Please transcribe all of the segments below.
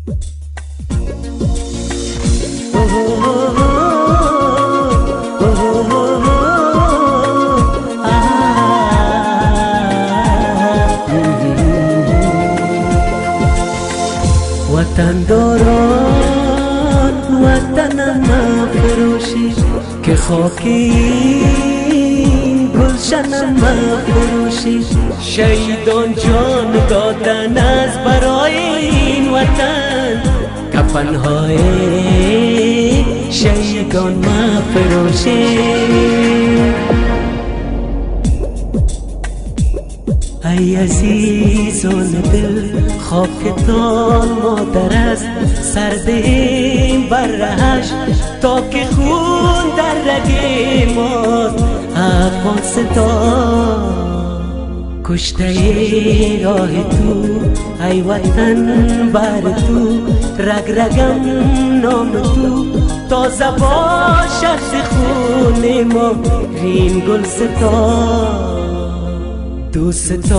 وطن داران وطن مفروشی که خاکی گلشن مفروشی، شهیدان جان دادن از برای این وطن، کفنهای شهیدان مفروشی. ای عزیزان دل خاکتان مادر است، سردیم بر رهش تا که خون در رگ ماست. افغانستان کشته راه تو، ای وطن بر تو رگ رگم نام تو، تازه باشد ز خون ما رین گلستان. دوستان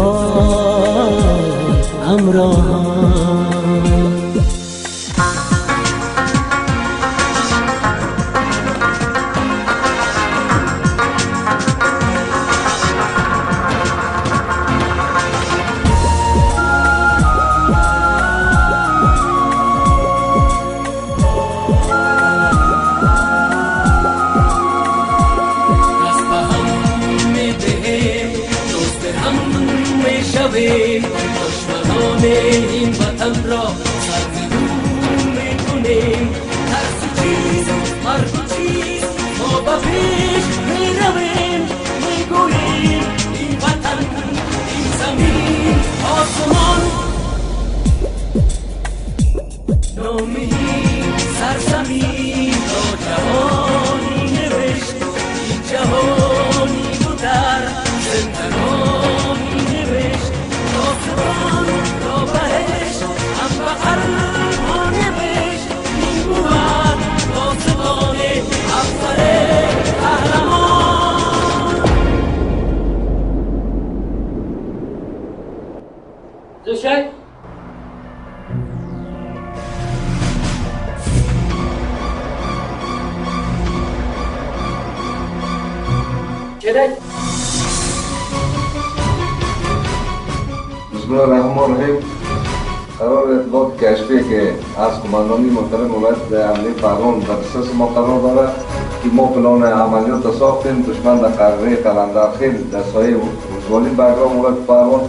همراهان دشمنان این وطن را سرنگون میکنیم. هر چیز هر چیز ما به پیش میرویم، میگوییم این وطن این زمین آسمان نامی سرزمین را جهانی نوشت. این جهانی بود در زندگانی نوشت، داستان را بهش هم به قلب ها نوشت. این بود داستان افسر قهرمان. زوشک چرا؟ بسم الله الرحمن الرحیم. قرار اطلاعات کشفی که از کماندانی محترم ولایت امنیت فرمان در دسترس ما قرار داره که ما پلان عملیات ساختیم. دشمن در قراره قلندرخیل در سایه ولسوالی بگرام ولایت فرمان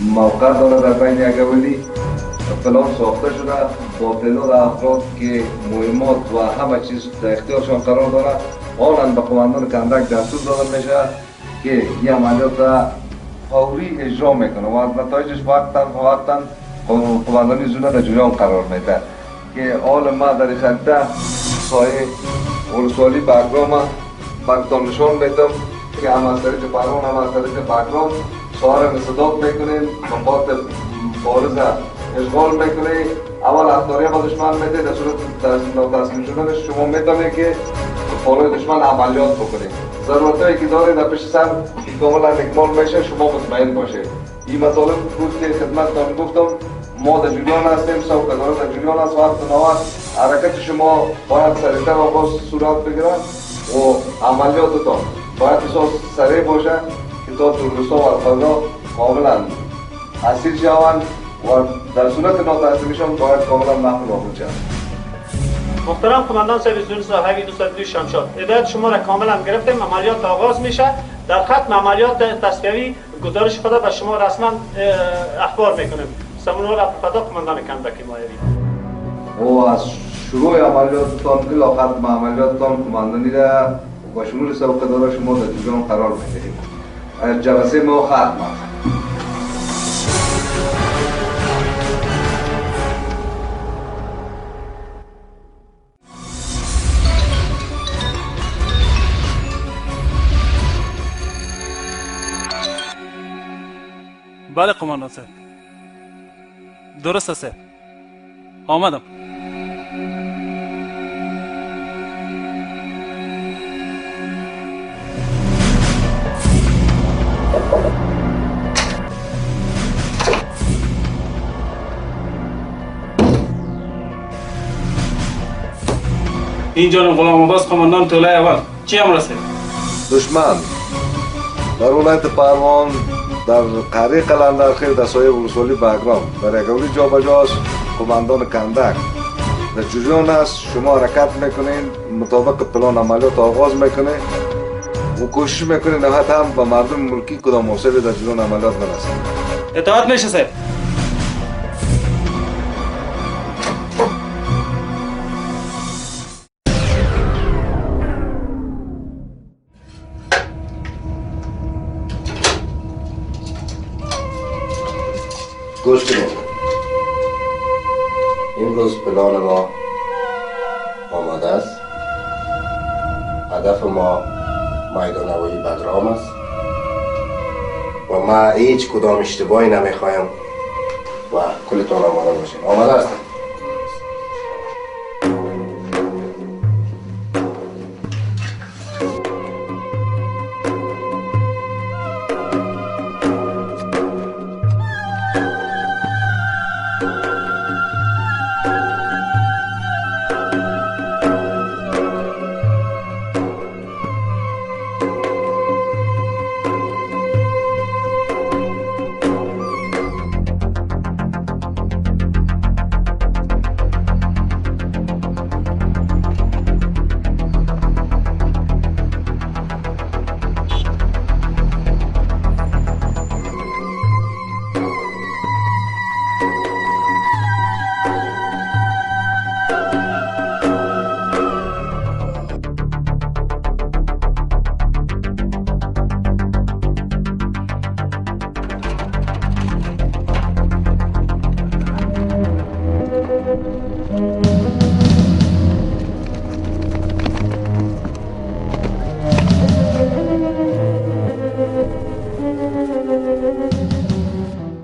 موقع داره در بین یگولی. پلان ساخته شده با تعداد افراد که مهمات و همه چیز در اختیارشان قرار داره. آنان به قماندان کندک دستور داده میشه که این عملیات فوری اجرا میکنه و نتایجش وقتا قماندانی زونه در جریان قرار میده. که حال ما در خطه سایه ولسوالی بگرام براتان نشان میدم که هم از طریق فرمان هم از طریق بگرام سوار مصداق میکنیم، مفاد بارز اشغال میکنیم. اول افطاری با دشمن میده، در صورت تسلیم شدنش شما میتونید که بالای دشمن عملیات بکنید. ضرورتایی که داره در پیش سر که کاملا اکمال میشه شما مطمئن باشید. این مطالب بود که خدمتتان گفتم ما در جریان هستیم، سوکداران در جریان است. وقت نوبت حرکت شما باید سریعتر آغاز صورت بگیرد و عملیاتتان باید بسیار سریع باشه که تا ترورستان و فضا کاملا اسیر شوند و در صورت ناتسلیمیشان باید کاملا محو واقع شوند. محترم کماندان سرویس دون صاحبی 202 شمشاد، هدایت شما را کاملا گرفتیم. عملیات آغاز میشه. در ختم عملیات تصفیوی گزارش خود به شما رسما اخبار میکنیم. سمونور فدا کماندان کندکی مایوی. و از شروع عملیاتتان الی ختم عملیاتتان کماندانی را با شمول سوقدار شما در جریان قرار میدهیم. جلسه ما ختم است. بله قماندان صاحب، درست است. آمدم. این جانب غلام عباس قماندان طلای اول چی امر است؟ دشمن در ولایت پروان در قریه قلندرخیل در سایه ولسوالی بگرام در یگوری جا بجاست قماندان کندک در جریان است. شما حرکت میکنین مطابق پلان عملیات آغاز میکنین و کوشش میکنین نهایت هم به مردم ملکی کدام موصلی در جریان عملیات برسید. اطاعت میشه صاحب. گوش کنید. امروز پلان ما آماده است. هدف ما میدان هوایی بگرام است و ما هیچ کدام اشتباهی نمیخوایم و کلتان آماده باشیم. آماده است.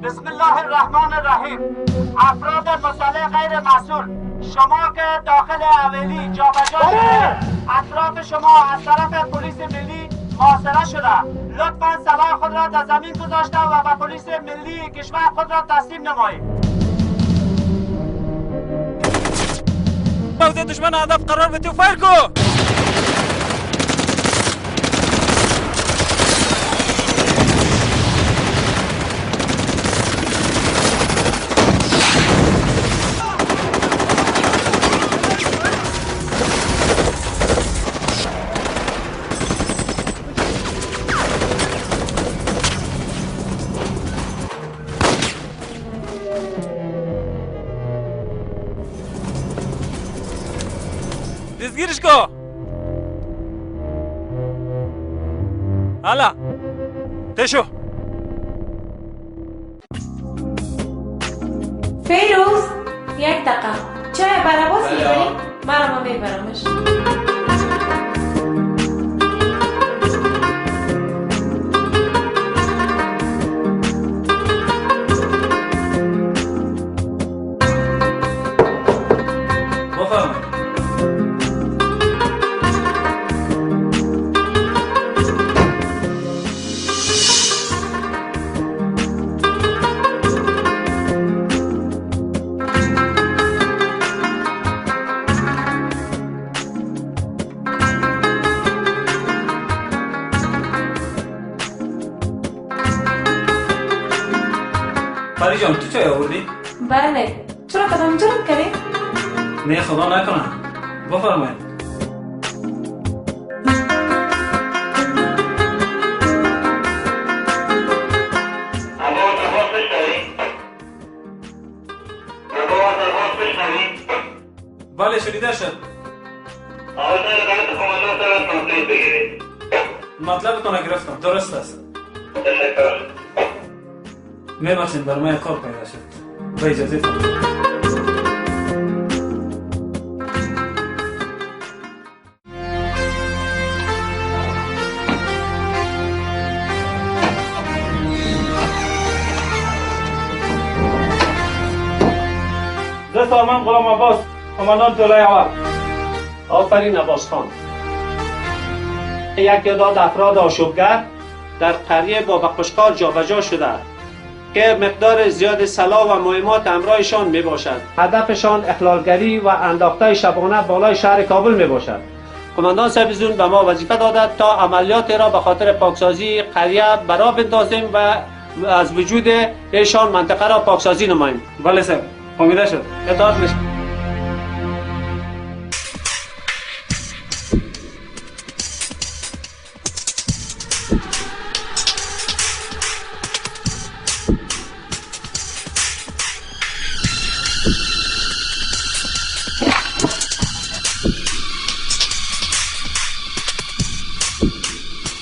بسم الله الرحمن الرحیم. افراد مسلح غیر مسئول شما که داخل حویلی جابجا شده اطراف شما از طرف پلیس ملی محاصره شده. لطفا سلاح خود را در زمین گذاشته و به پلیس ملی کشور خود را تسلیم نمایید. موضع دشمن هدف قرار بده و فایر کو. دستگیرش کو. حالا تشو فیروز یک دقیقه چای براباس میبری؟ مرا میبرمش. بفرمایید. پری جان تو چای آوردی؟ بله چرا قدم جرم کردی؟ نه خدا نکنه. بفرمایید. بله شدیده شد. مطلبتون رو گرفتم. درست است. میبخشید بر من کار پیدا شد. با اجازهتون. دست آمن غلام عباس قماندان طلای اول. آفرین عباس خان. یک تعداد افراد آشوبگر در قریه بابا قشقار جابجا شده که مقدار زیاد سلاح و مهمات همراهشان می باشد. هدفشان اخلالگری و انداخته شبانه بالای شهر کابل می باشد. کماندان سبزون به ما وظیفه داده تا عملیات را به خاطر پاکسازی قریه برا بندازیم و از وجود ایشان منطقه را پاکسازی نماییم. بله صاحب، امیده شد. اطاعت میشه.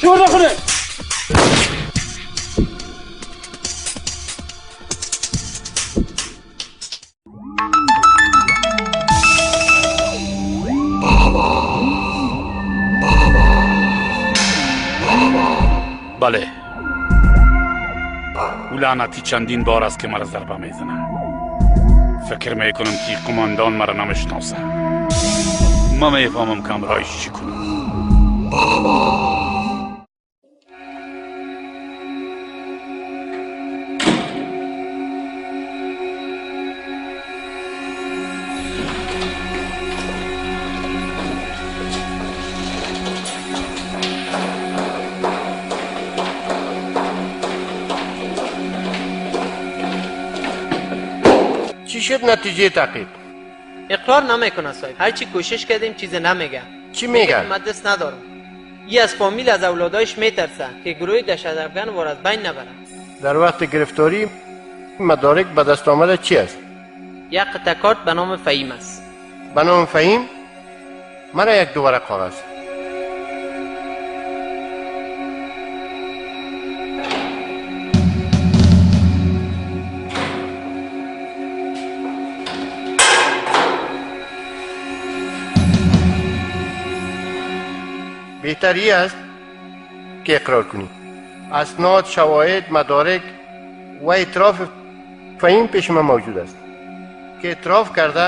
شور نکنه. بله، او لعنتی چندین بار است که مرا ضربه میزنه. فکر میکنم که قماندان مرا نمیشناسه. ما میفهمم که امرایش چی کنم. چی شد نتیجه تحقیق؟ اقرار نمیکنه صاحب. هرچی کوشش کردیم چیز نمیگه. چی میگه؟ من دست ندارم. یه از فامیل از اولادایش میترسه که گروه دهشت افغان وار از بین نبره. در وقت گرفتاری مدارک به دست آمده چی است؟ یک قطعه کارت به نام فهیم است. به نام فهیم؟ مرا یک دو ورق کاغذ. بهتری است که اقرار کنی. اسناد، شواهد، مدارک و اعتراف فهیم پیش من موجود است که اعتراف کرده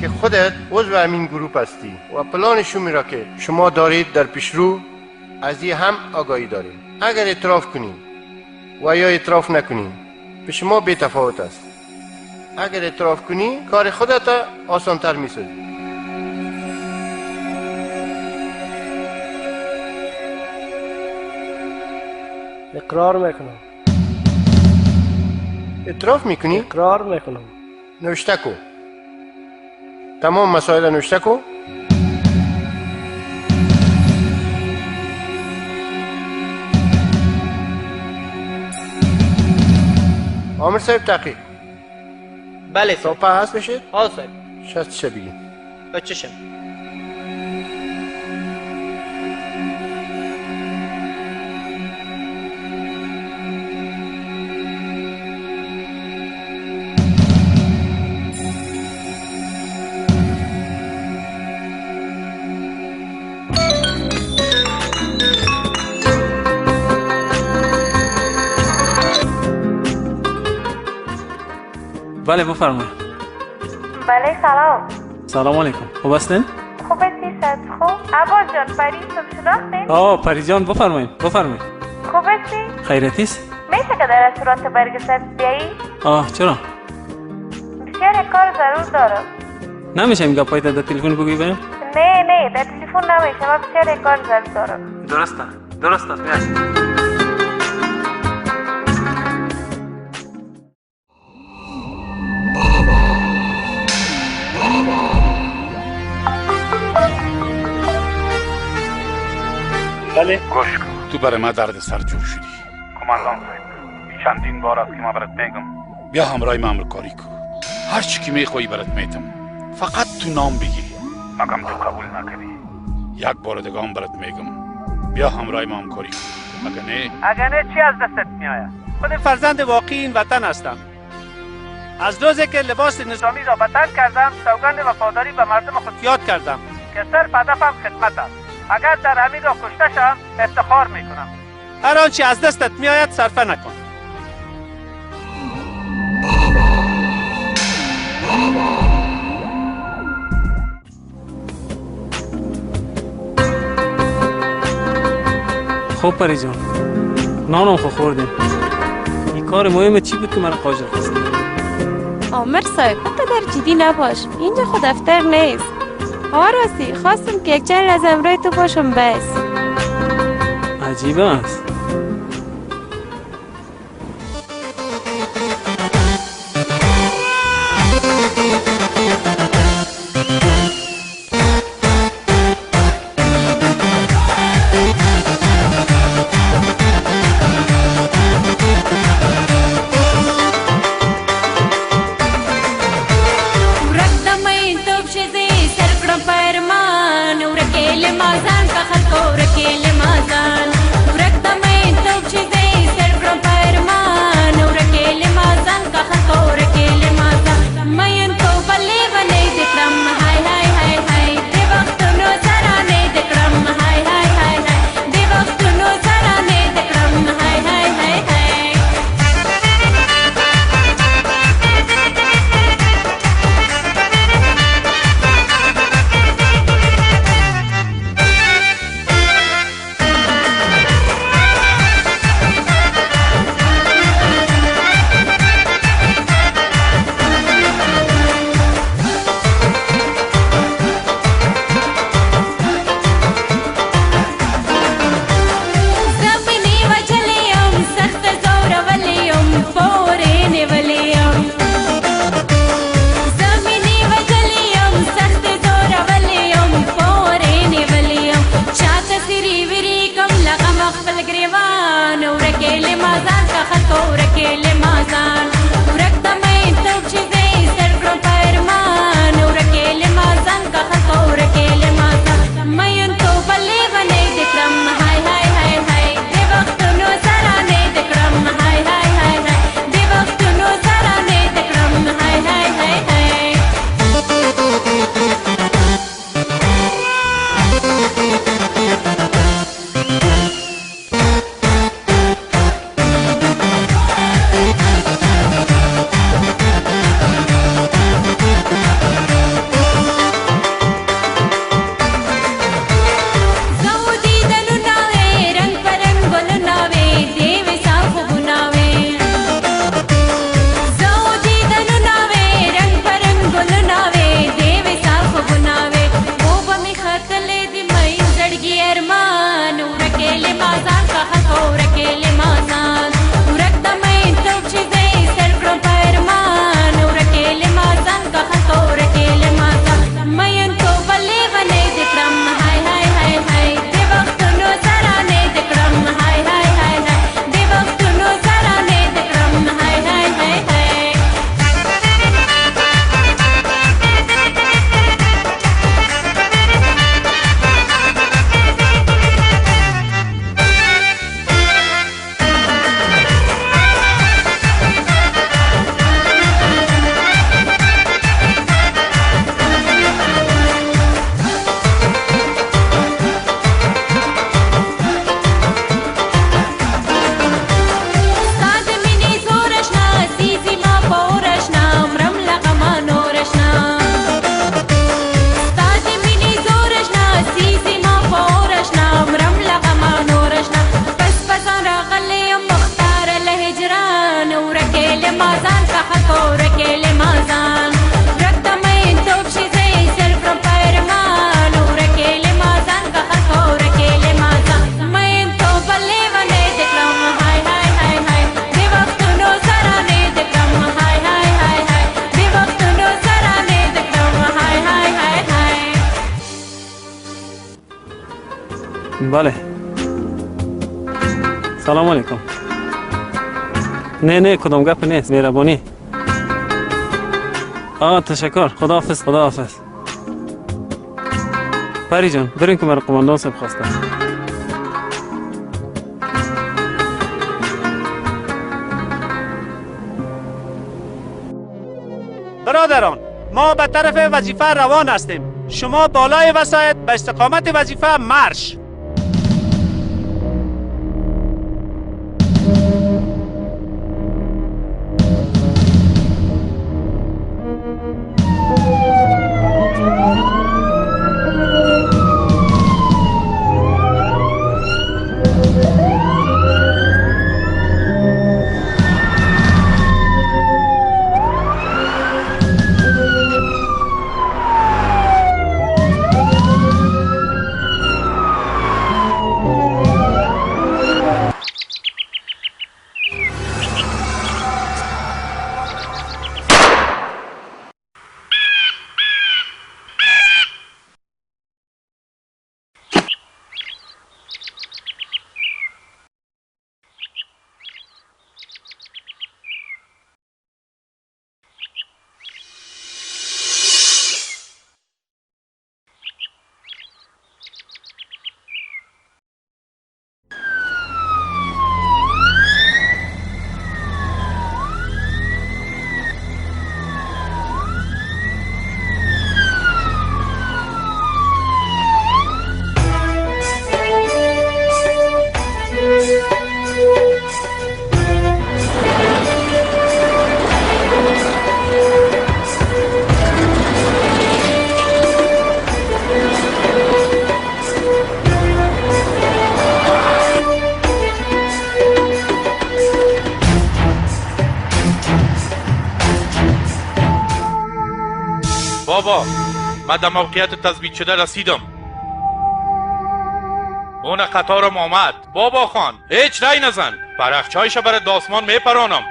که خودت عضو همین گروه هستی و پلان شومی را که شما دارید در پیشرو از این هم آگاهی دارید. اگر اعتراف کنید و یا اعتراف نکنید به شما بی تفاوت است. اگر اعتراف کنی کار خودت آسانتر می سازی. اقرار میکنم. اعتراف میکنی؟ اقرار میکنم. نوشته کو. تمام مسائل نوشته کو. عامر صاحب تحقیق. بله صاحب. توپه هست بشید؟ ها صاحب. شست بگید. به چشم. بله بفرمایید. بله سلام. سلام علیکم. خوب هستین؟ خوب هستی ست خوب؟ عباس جان پری صبح شناختین؟ آه پری جان بفرمایید بفرمایید. خوب هستی؟ خیرتی است؟ میشه که در رستوران برگ سبز بیایی؟ آه چرا؟ بسیار کار ضرور دارم. نمیشه این گپای در تلفن بگویی بریم؟ نه در تلفن نمیشه. من بسیار کار ضرور دارم. درسته میاد. بله. گوش کن. تو برای ما درد سر جور شدی. کماندان صاحب، چندین بار است که ما برات میگم بیا همراه ما کاری کن. هر چی که میخوای برات میتم. فقط تو نام بگی. مگم تو قبول نکنی. یک بار دیگه هم برات میگم بیا همراه ما کاری کن. اگر نه چی از دستت میآید؟ خود فرزند واقعی این وطن هستم. از روزی که لباس نظامی را به تن کردم سوگند وفاداری به مردم خود یاد کردم که صرف هدفم خدمت است. اگر در همین راه کشته شم افتخار میکنم. هر آنچه از دستت میآید صرفه نکن. خوب پری جان، نانم خو خوردیم. کار مهم چی بود که مرا قاجار خواست؟ عامر صاحب در جدی نباش، اینجا خود دفتر نیست. راستی خواستم که یک چند از امروی تو باشم بس. عجیب است. بله. سلام علیکم. نه کدام گپ نیست، مهربانی. تشکر. خداحافظ. پری جان بریم که مرا قماندان صاحب خواستن. برادران، ما به طرف وظیفه روان هستیم. شما بالای وسایط به استقامت وظیفه مرش. بابا من در موقعیت تثبیت شده رسیدم. اون قطارم آمد. بابا خان هیچ رای نزن، پرخچایش برای داسمان میپرانم.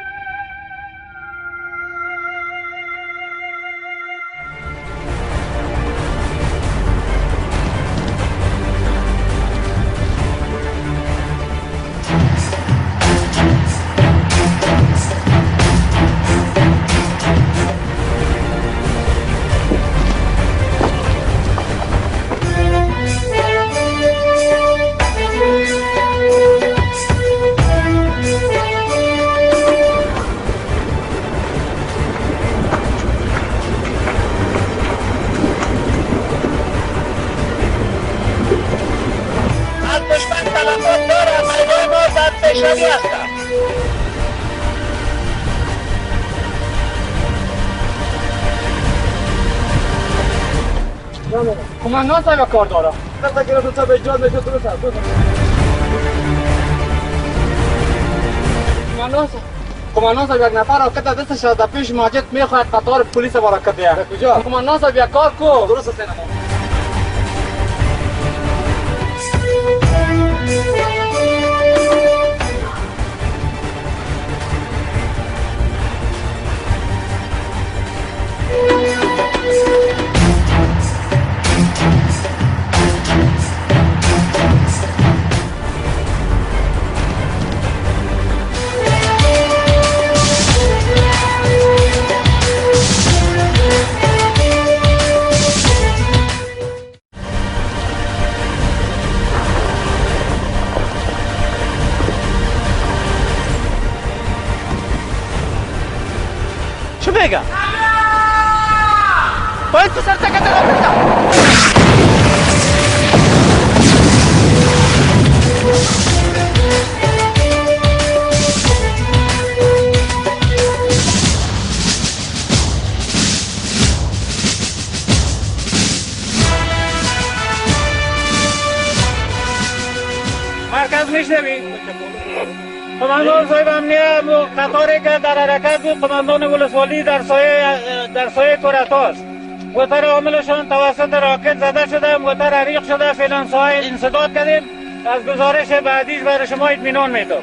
کماندان صاحب کار داره. دست گرفت تو به جان میشه درست است. کماندان صاحب یک نفر راکت دستش از پیش ماجد میخواد قطار پلیس حرکت ده. کجا؟ کماندان صاحب یک کار کو. درست است. چه میگه؟ باید تو سر تکت را بریدم. مرکز میشنوی؟ کماندان صاحب امنیت قطاری که در حرکت بود کماندان ولسوالی در سایه تورتاست. موتر عاملشان توسط راکت زده شده، موتر حریق شده. فعلا سایه انسداد کردیم. از گزارش بعدیش برای شما اطمینان میدم.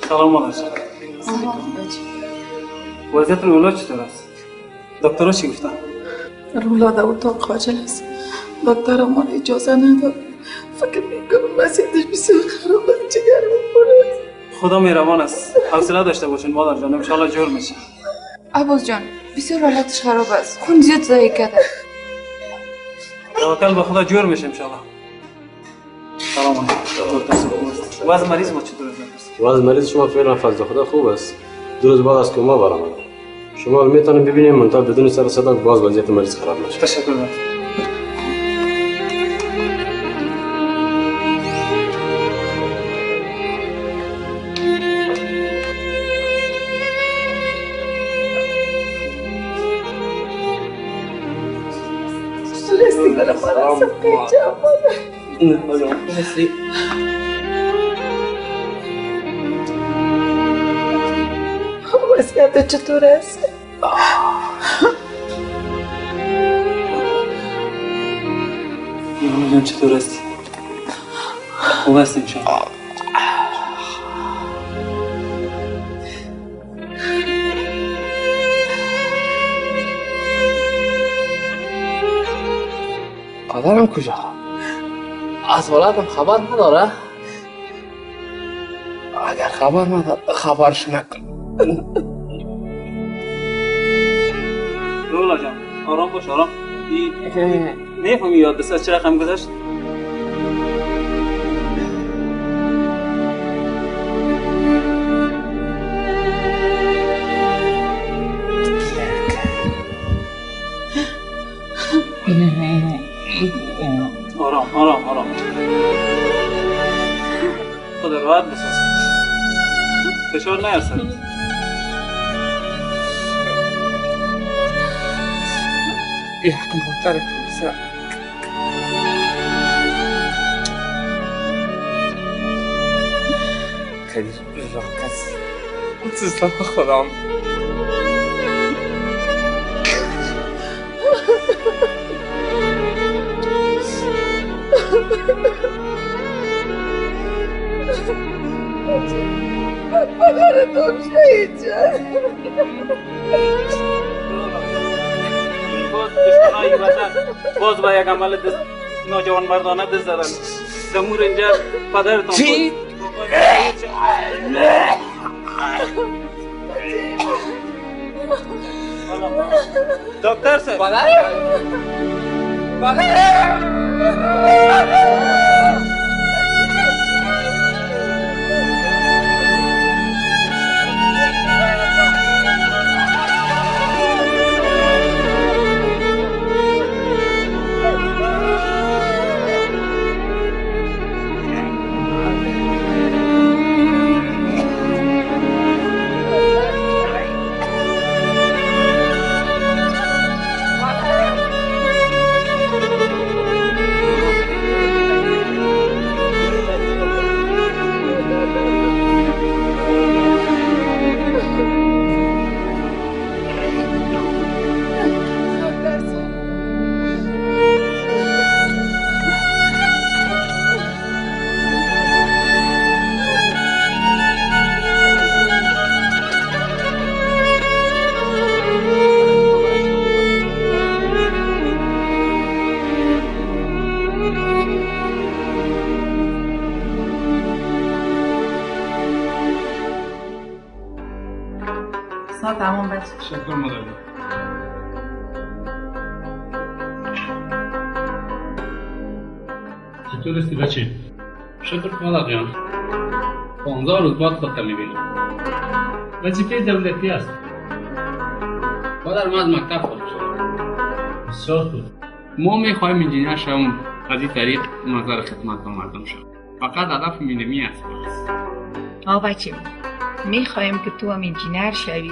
سلام علیکم. وضعیت رولا چطور است؟ دکترها چی گفتن؟ رولا در اتاق خاجل است. دکتر ما اجازه نداد. فکر میکنم وضعیتش بسیار خراب است. جگر میخوره. خدا مهربان است. حوصله داشته باشین مادر جان، ان شاءالله جور میشه. عباس جان بسیار حالتش خراب است. خون زیاد ضایع کرده. توکل به خدا جور میشه ان شاءالله. سلام علیکم. وضع مریض ما چطور است؟ وضع مریض شما فعلا فضل خدا خوب است. 2 روز بعد از کما برآمد. شما میتونید ببینید منتها بدون سر صدا باز وضعیت مریض خراب نشه. تشکر. وضعیت چطور است؟ جان چطور هستی؟ خوب هستی انشاءالله. پدرم کجا؟ از ولادم خبر نداره؟ اگر خبر نداره خبرش نکن. رولا جان آرام باش آرام. نفهمی یاد دست از چه رقم گذشت؟ آرام آرام آرام. خدا راحت بساز. فشار نیار سرت. یکم بهتره کنیسا. خیلی راکست. تسلم خودم. پدرتون شهید شد. باز دشمنای وطن باز با یک عمل نوجوان مردانه دست زدن. دمور اینجا پدرتون بود. دکتر صاحب تمام بچه. شکر مادر. چطور هستی بچه؟ شکر مادر جان. 15 روز بعد خودت میبینم. وظیفه دولتی است. مادر من از مکتب خارج شدم. بسیار خوب. ما میخوایم انجینیر شوم از این طریق نظر خدمت به مردم شوم. فقط هدف مینمی است. بچه میخوایم که تو هم انجینیر شوی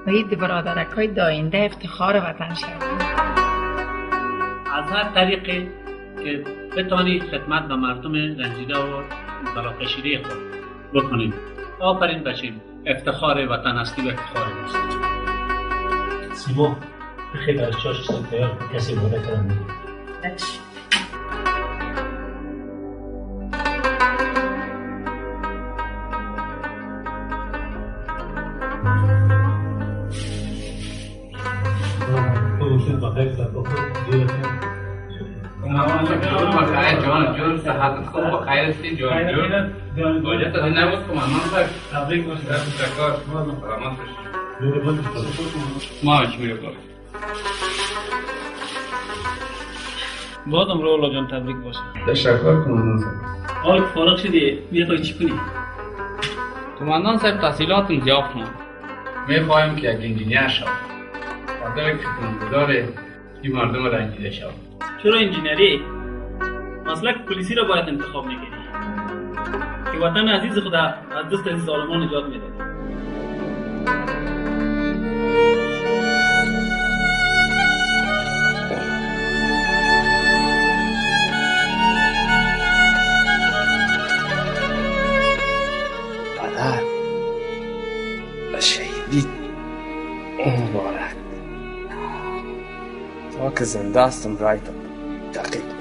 و این برادرکای داینده افتخار وطن شوی. از هر طریقی که بتانی خدمت به مردم رنجیده و بلاکشیده خود بکنیم. آفرین بچه، افتخار وطن هستی و افتخار ماست. سیما بخیر از چاشتان تیار کسی بوده کنم میگه. بچه جان صحت خوب و خیر هستی جان جون باید از این نبود کمانمان صاحب تبریک باشید تشکر سلامت باشید ما هیچ میره کار بادم رولا جان تبریک باشه. تشکر کمانمان صاحب. حال فارغ شدی میخوای چی کنی؟ کمانمان صاحب تحصیلاتم زیاد کنم. میخوایم که یک انجینیر شوم. آدم که خدمتگزار این مردم رنجیده شوم. چرا انجینری؟ مسلک پلیسی را باید انتخاب میکنی که وطن عزیز خود از دست این ظالمان نجات میده. پدر شهیدی مبارک. تا که زنده هستم رایتم تقیید میکنم.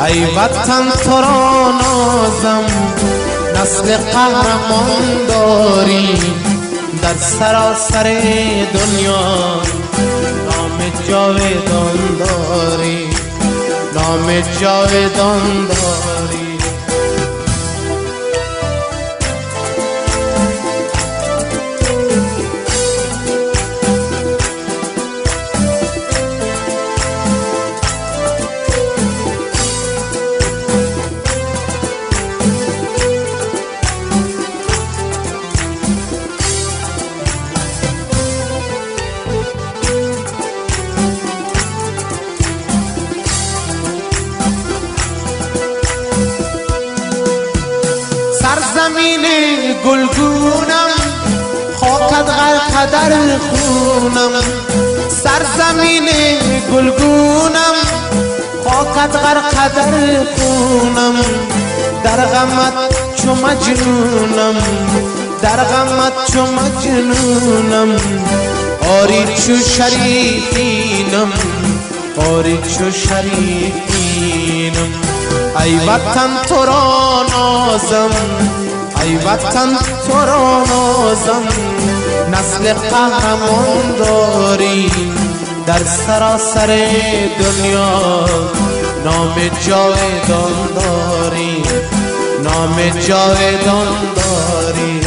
ای وطن تو را نازم نسل قهرمان داری در سراسر دنیا نام جاودان داری نام جاودان داری سرزمین گلگونم خاکت غرق در خونم سرزمین گلگونم خاکت غرق در خونم در غمت چو مجنونم در غمت چو مجنونم آری چو شریفینم آری چو شریفینم ای وطن تو را نازم ای وطن تو را نازم نسل قهرمان داری در سراسر دنیا نام جاودان داری نام جاودان داری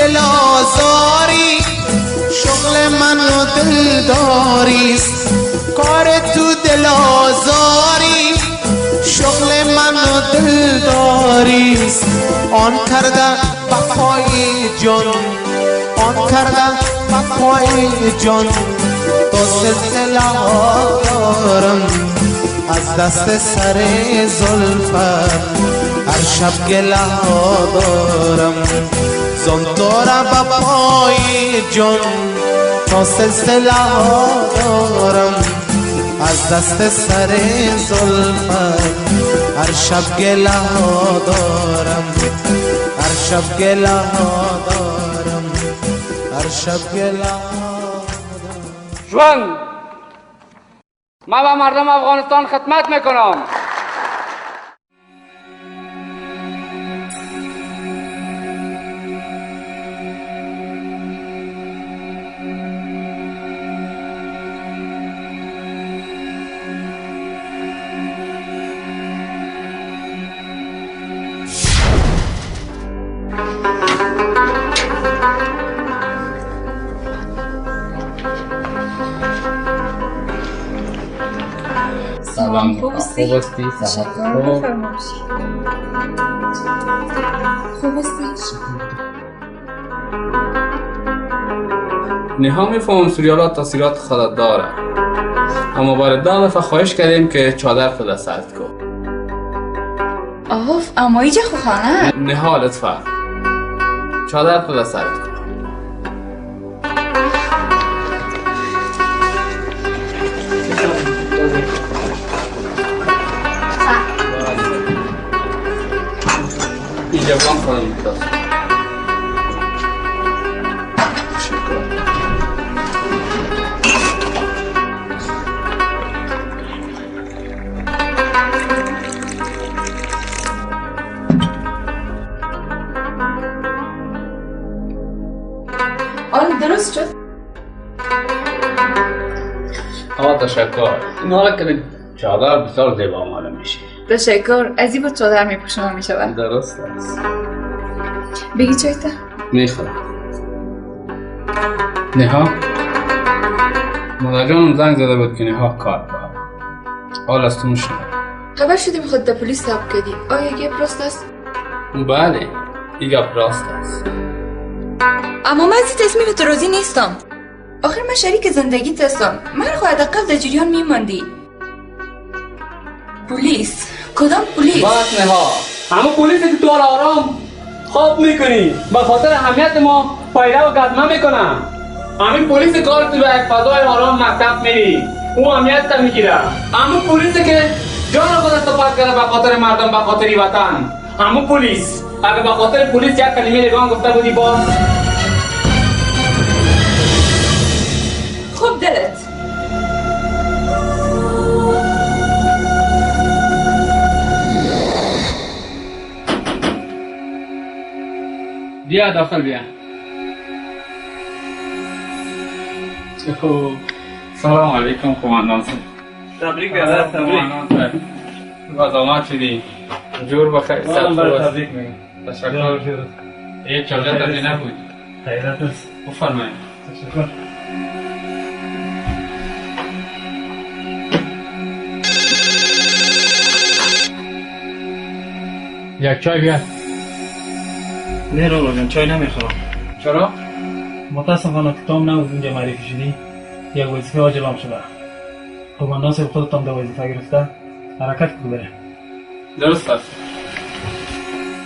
دل آزاری شغل من و دل داریست کار تو دل آزاری شغل من و دل داریست آن کرده وفای جان آن کرده وفای جان تو سلسله ها دارم از دست سر زلفت هر شب گله ها دارم زن دارم با پای جان تا سلسله ها دارم از دست سر زلفت هر شب گله ها دارم هر شب گله ها دارم هر شب گله ها جوان من به مردم افغانستان خدمت میکنم سلام خوب هستی؟ خوب هستی؟ خوب هستی؟ نها میفهمم سریالات تاثیرات خودت داره اما برای ده دفعه خواهش کردیم که چادر خود سرد کن آف اما ایجا خو خانه نها لطفا چادر خود سرد کن اینجا بان خودم میتاست آن درست شد؟ تشکر این حالا که چادر بسیار زیبا معلوم میشه تشکر از این بود چادر میپوشم میشود درست است بگی چایتا؟ میخورم نها مادر جانم زنگ زده بود که نها کار داره حال از تو میشنم خبر شدیم خود در پلیس ثبت کردی آیا گپ راست است؟ بله این گپ راست است اما من از تصمیم تو راضی نیستم آخر من شریک زندگیت هستم من خواهد اقل در جریان میماندی پلیس کدام پلیس؟ بس نها همون پلیسی که تو آرام خواب میکنی به خاطر اهمیت ما پیدا و گزمه میکنم. همین پلیس کار تو به یک فضای آرام مکتب میری اون اهمیت تا میگیره. همون پلیسی که جان خودت رو پس کرده به خاطر مردم، به خاطر وطن. همون پلیس اگه به خاطر پلیس یک کلمه نگاه گفته بودی باز خوب دلت بیا داخل بیا. سلام علیکم کماندان صاحب. تبریک بیادر. تبریک. باز آمد شدی. جور بخیر. سلام برای تبریک میگم. تشکر. یک چالت داری نبود. خیرت است. بفرمایید. تشکر. یک چای بیار. نه رولا جان چای نمیخورم. چرا؟ متاسفانه که تام نبود اونجا معرفی شدی یک وظیفه عاجلام شده. قماندان صاحب خودت هم در وظیفه گرفته حرکت کنی بره. درست است.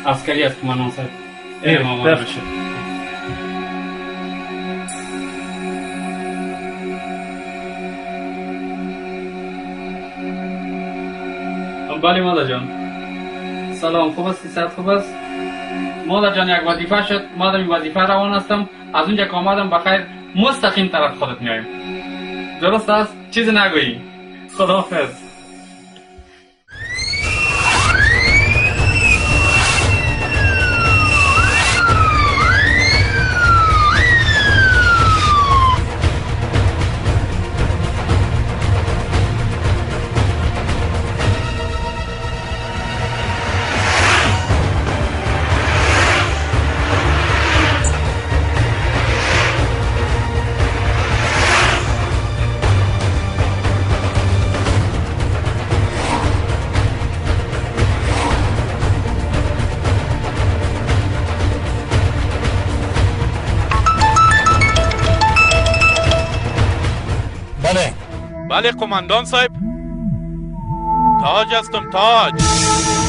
عسکری است قماندان صاحب. مامان بشه. بله مادر جان. سلام، خوب است؟ صحت خوب است؟ مادر جان یک وظیفه شد، ما در این وظیفه روان هستم. از اونجا که آمدم بخیر مستقیم طرف خودت میایم. درست است؟ چیزی نگویی. خداحافظ. بله قماندان صاحب. تاج هستم تاج.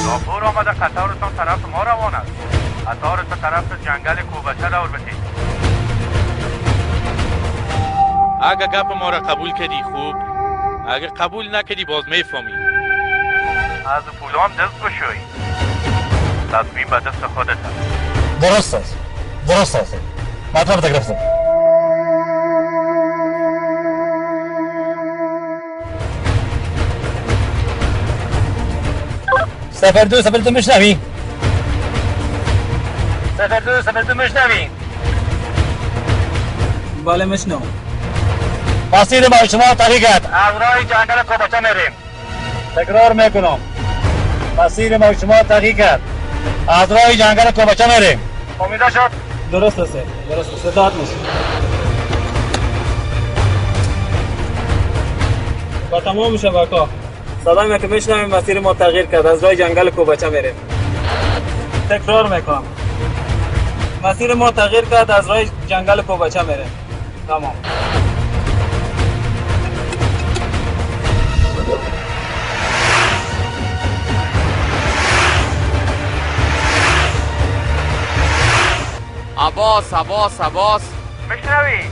راپور آمده قطارتان طرف ما روان است. قطارتان طرف جنگل کوبچه دور بتید. اگه گپ ما را قبول کردی خوب، اگه قبول نکردی باز میفهمی. از پولام دست بشوی. تصمیم به دست خودت است. درست است. درست است. مطلب تا گرفتم. سفر دو مشنوی؟ سفر دو مشنوی؟ بله مشنو. مسیر ما شما تغییر کرد. از راه جنگل کوبچه میریم. تکرار میکنم. مسیر ما شما تغییر کرد. از راه جنگل کوبچه میریم. امیده شد؟ درست است. درست است. صدات میشه. با تمام شبکه صدای که میشنویم مسیر ما تغییر کرد. از راه جنگل کوبچه میریم. تکرار میکنم. مسیر ما تغییر کرد. از راه جنگل کوبچه میریم. تمام. عباس میشنوی؟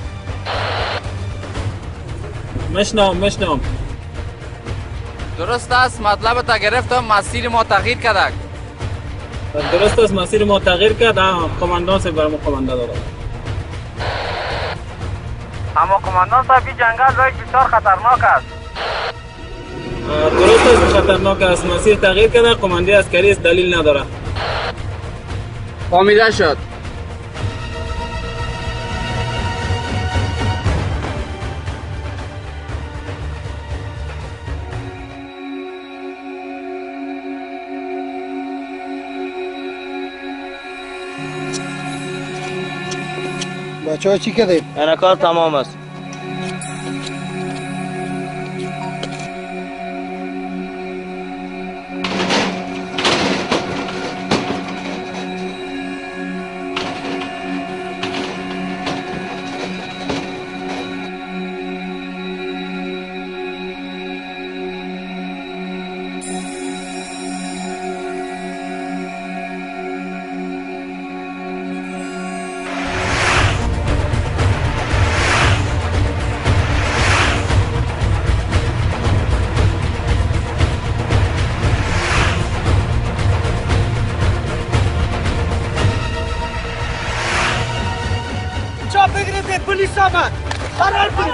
مشنوم. درست است، مطلب تا گرفتم. مسیر ما تغییر کرد. درست است، مسیر ما تغییر کرد. قماندان صاحب برام قمانده داد. اما قماندان صاحب این جنگل راهش بسیار خطرناک است. درست است، خطرناک است. مسیر تغییر کرده. قمانده عسکری است، دلیل نداره. فهمیده شد. بچه ها چی کردید؟ انکار تمام است.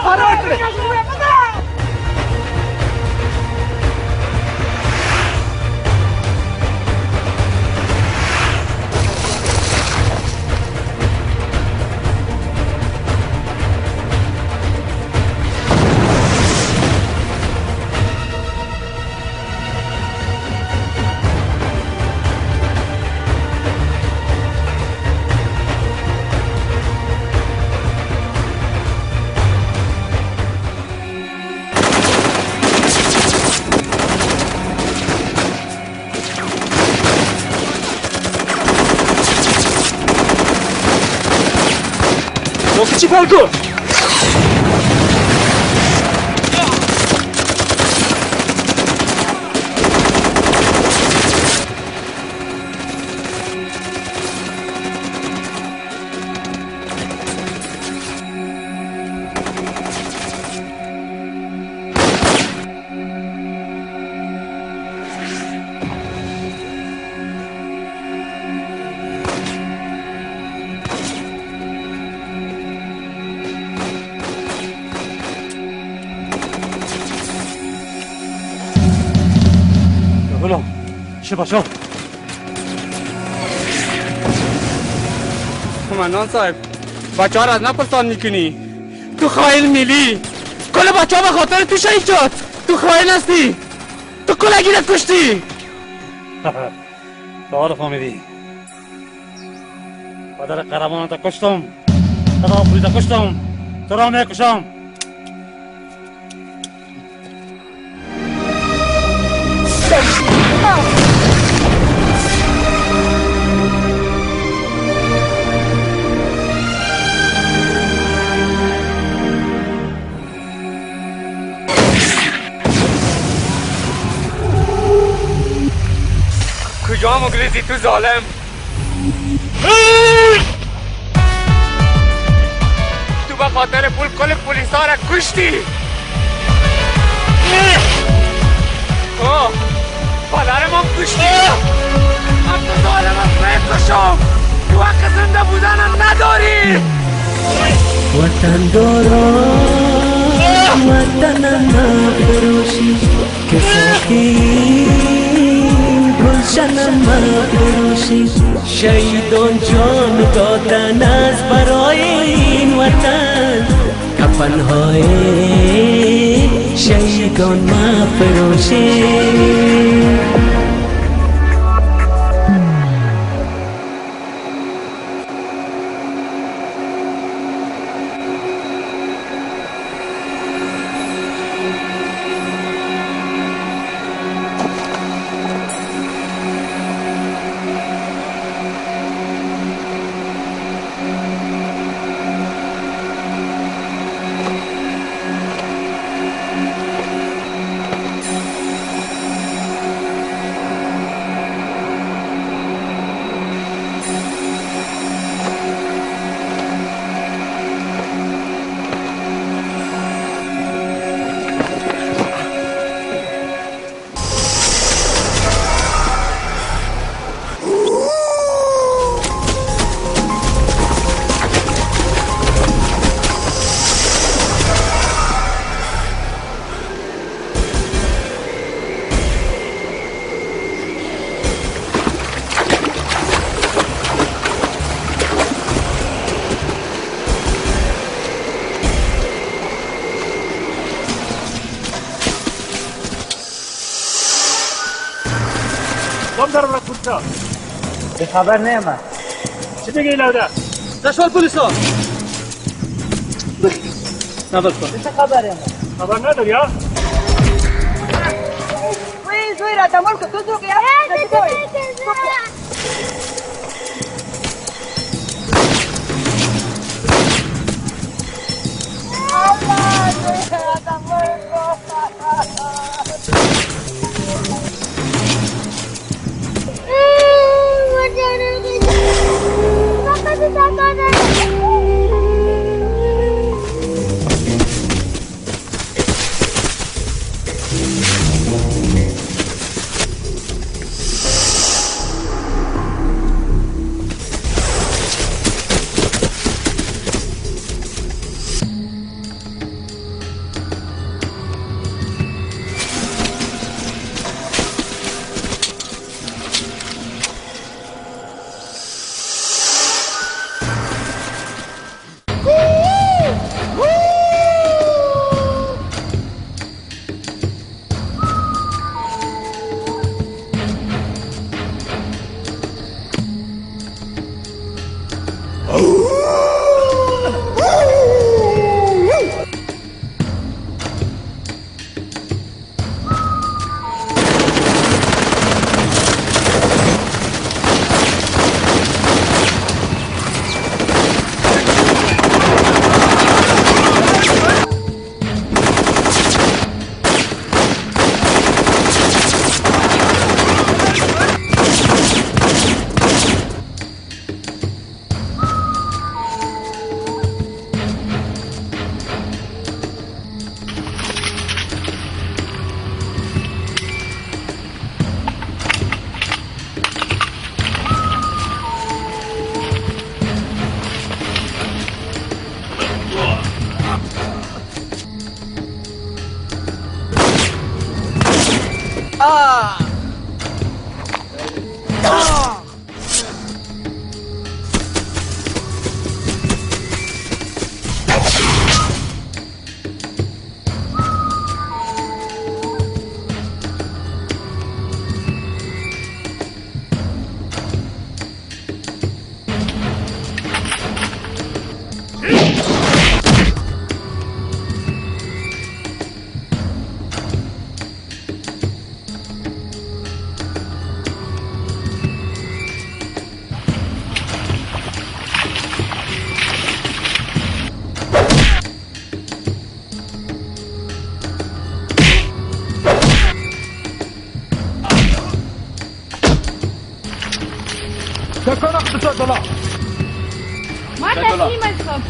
فرار کنید. چی کار کن؟ چه باشو؟ کماندان صاحب بچه ها را از نپرسان میکنی. تو خائن میلی. کل بچه ها به خاطر تو شهید شد. تو خائن هستی. تو کلگیرت کشتی. تو رو فهمیدی. پدر قهرمانت کشتم. پدر پولیت کشتم. تو را میکشم. کجا مگریزی تو ظالم؟ تو به خاطر پول کل پولیسا را کشتی. پدر ما کشتی. من تو ظالم میکشم. تو حق زنده بودنم نداری. وطن دارا وطن نفروشی که ساکی گلشنم مفروشی. شهیدان جان دادن از برای این وطن. کفنهای شهیدان مفروشی. به خبر نیامد. چی بگی لوده؟ دشوال پولیسا. نبال کن. چه خبره؟ خبر نداری ها؟ زوی را تمام کن تو زوی ما تسلیم هستم.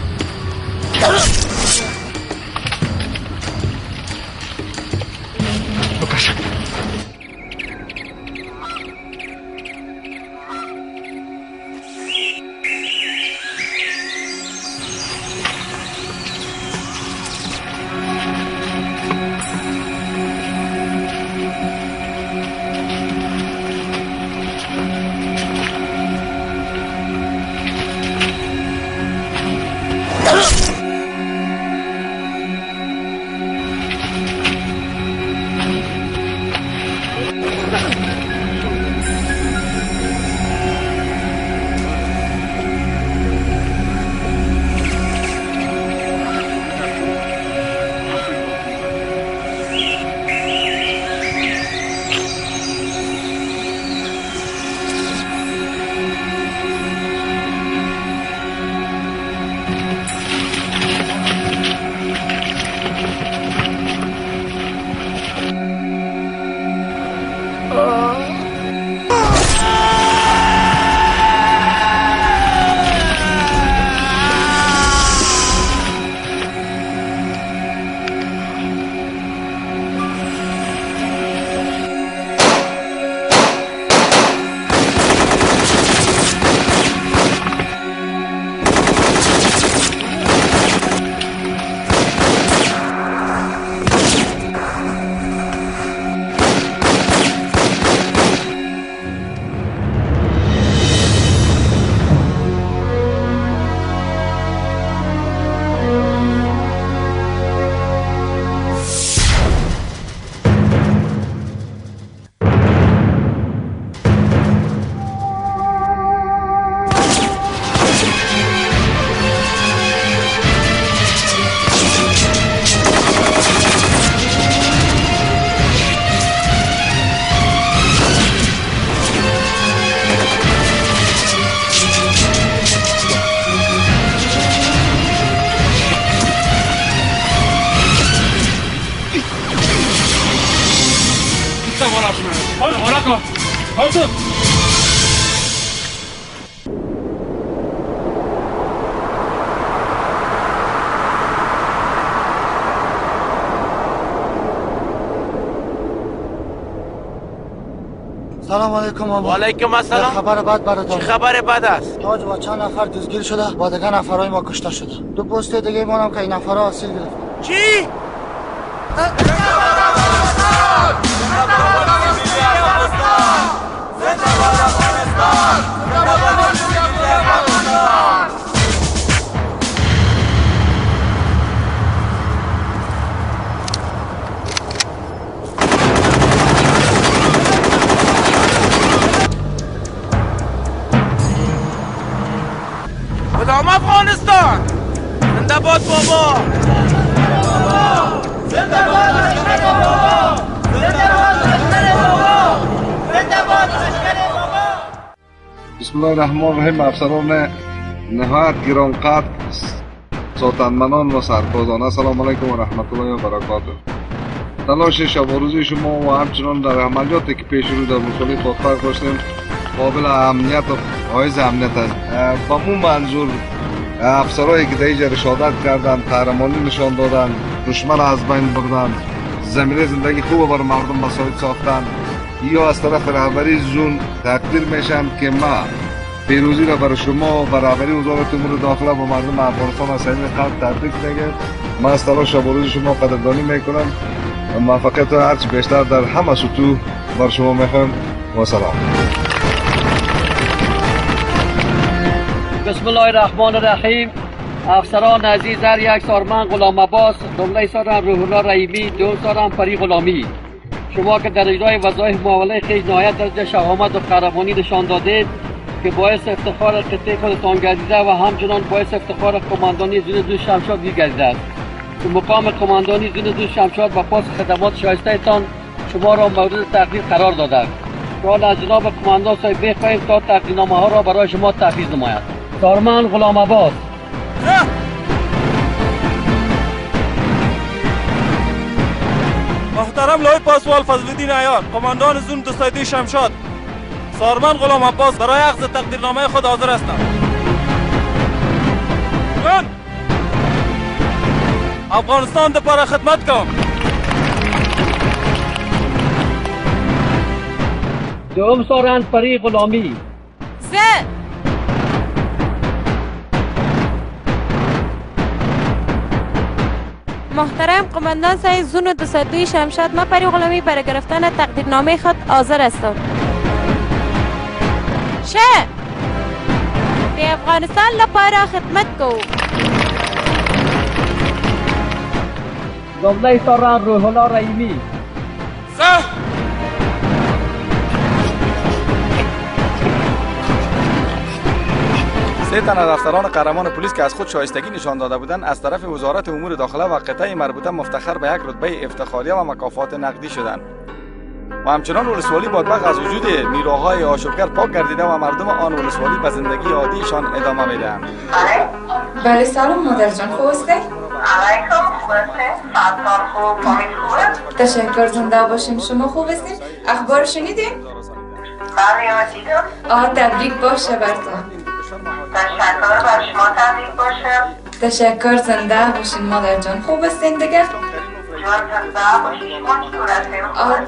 سلام علیکم آقا. و علیکم السلام. خبر بد براتون. چه خبر بد است؟ تاج با چند نفر دزگیر شده، با دیگه نفرای ما کشته شده. دو پست دیگه مونم که این نفرا اسیر گرفت. چی؟ کدام افغانستان؟ زنده باد بابا! زنده باد لشکر بابا! زنده باد لشکر بابا! زنده باد لشکر بابا! بسم الله الرحمن الرحیم. افسران نهایت گرانقدر، ساتنمنان و سرفرازان، سلام علیکم و رحمت الله و برکاته. تلاش شب و روزی شما و همچنان در عملیاتی که پیش رو در مختلف خودکار داشتیم قابل اهمیت و حائز اهمیت است. با مون منظور افسرهایی که در اینجا رشادت کردند، قهرمانی نشان دادند، دشمن از بین بردند، زمینه زندگی خوب بر مردم مساعد ساختند، یا از طرف رهبری زون تقدیر میشن که ما پیروزی را برای شما و رهبری وزارت امور داخله و مردم افغانستان از صمیم قلب تبریک میگم. من از تلاش شب و روز شما قدردانی میکنم و موفقیت هرچی بیشتر در همه سطوح بر شما میخوام و سلام. بسم الله الرحمن الرحیم. افسران عزیز، هر یک سارمن غلام عباس، جمله سارم روح الله رحیمی، دو سارم پری غلامی، شما که در اجرای وظایف معامله خیش نهایت درجه شهامت و قهرمانی نشان دادید که باعث افتخار قطعه خودتان گردیده و همچنان باعث افتخار قماندانی زون دوست شمشاد گردیده است که مقام قماندانی زون دوست شمشاد و پاس خدمات شایسته تان شما را مورد تقدیر قرار داده. حال از جناب قماندان صاحب بخواهیم تا تقدیرنامه ها را برای شما تحفیظ نماید. سارمن غلام عباس. محترم لای پاسوال فضلالدین عیار، قماندان زون 202 شمشاد، سارمن غلام عباس برای اخذ تقدیرنامه خود حاضر هستند. افغانستان دپاره خدمت کن. دوم سارن پری غلامی. محترم قماندان صاحب زون 202 شمشاد، ما پری غلامی برای گرفتن تقدیرنامه خود حاضر هستم. شه به افغانستان لپاره خدمت کو. جمله سارن روح الله رحیمی. سه تن از افسران قهرمان پلیس که از خود شایستگی نشان داده بودند از طرف وزارت امور داخله و قطعه مربوطه مفتخر به یک رتبه افتخاریه و مکافات نقدی شدند و همچنان ولسوالی بادبخ از وجود نیروهای آشوبگر پاک گردیده و مردم آن ولسوالی به زندگی عادیشان ادامه میدهند. بله سلام مادر جان، خوب هستی؟ تشکر، زنده باشین. شما خوب هستین؟ اخبار شنیدین؟ تبریک باشه براتون. تشکر بر شما، تبریک باشه. تشکر، زنده باشین مادر جان. خوب هستین دیگه؟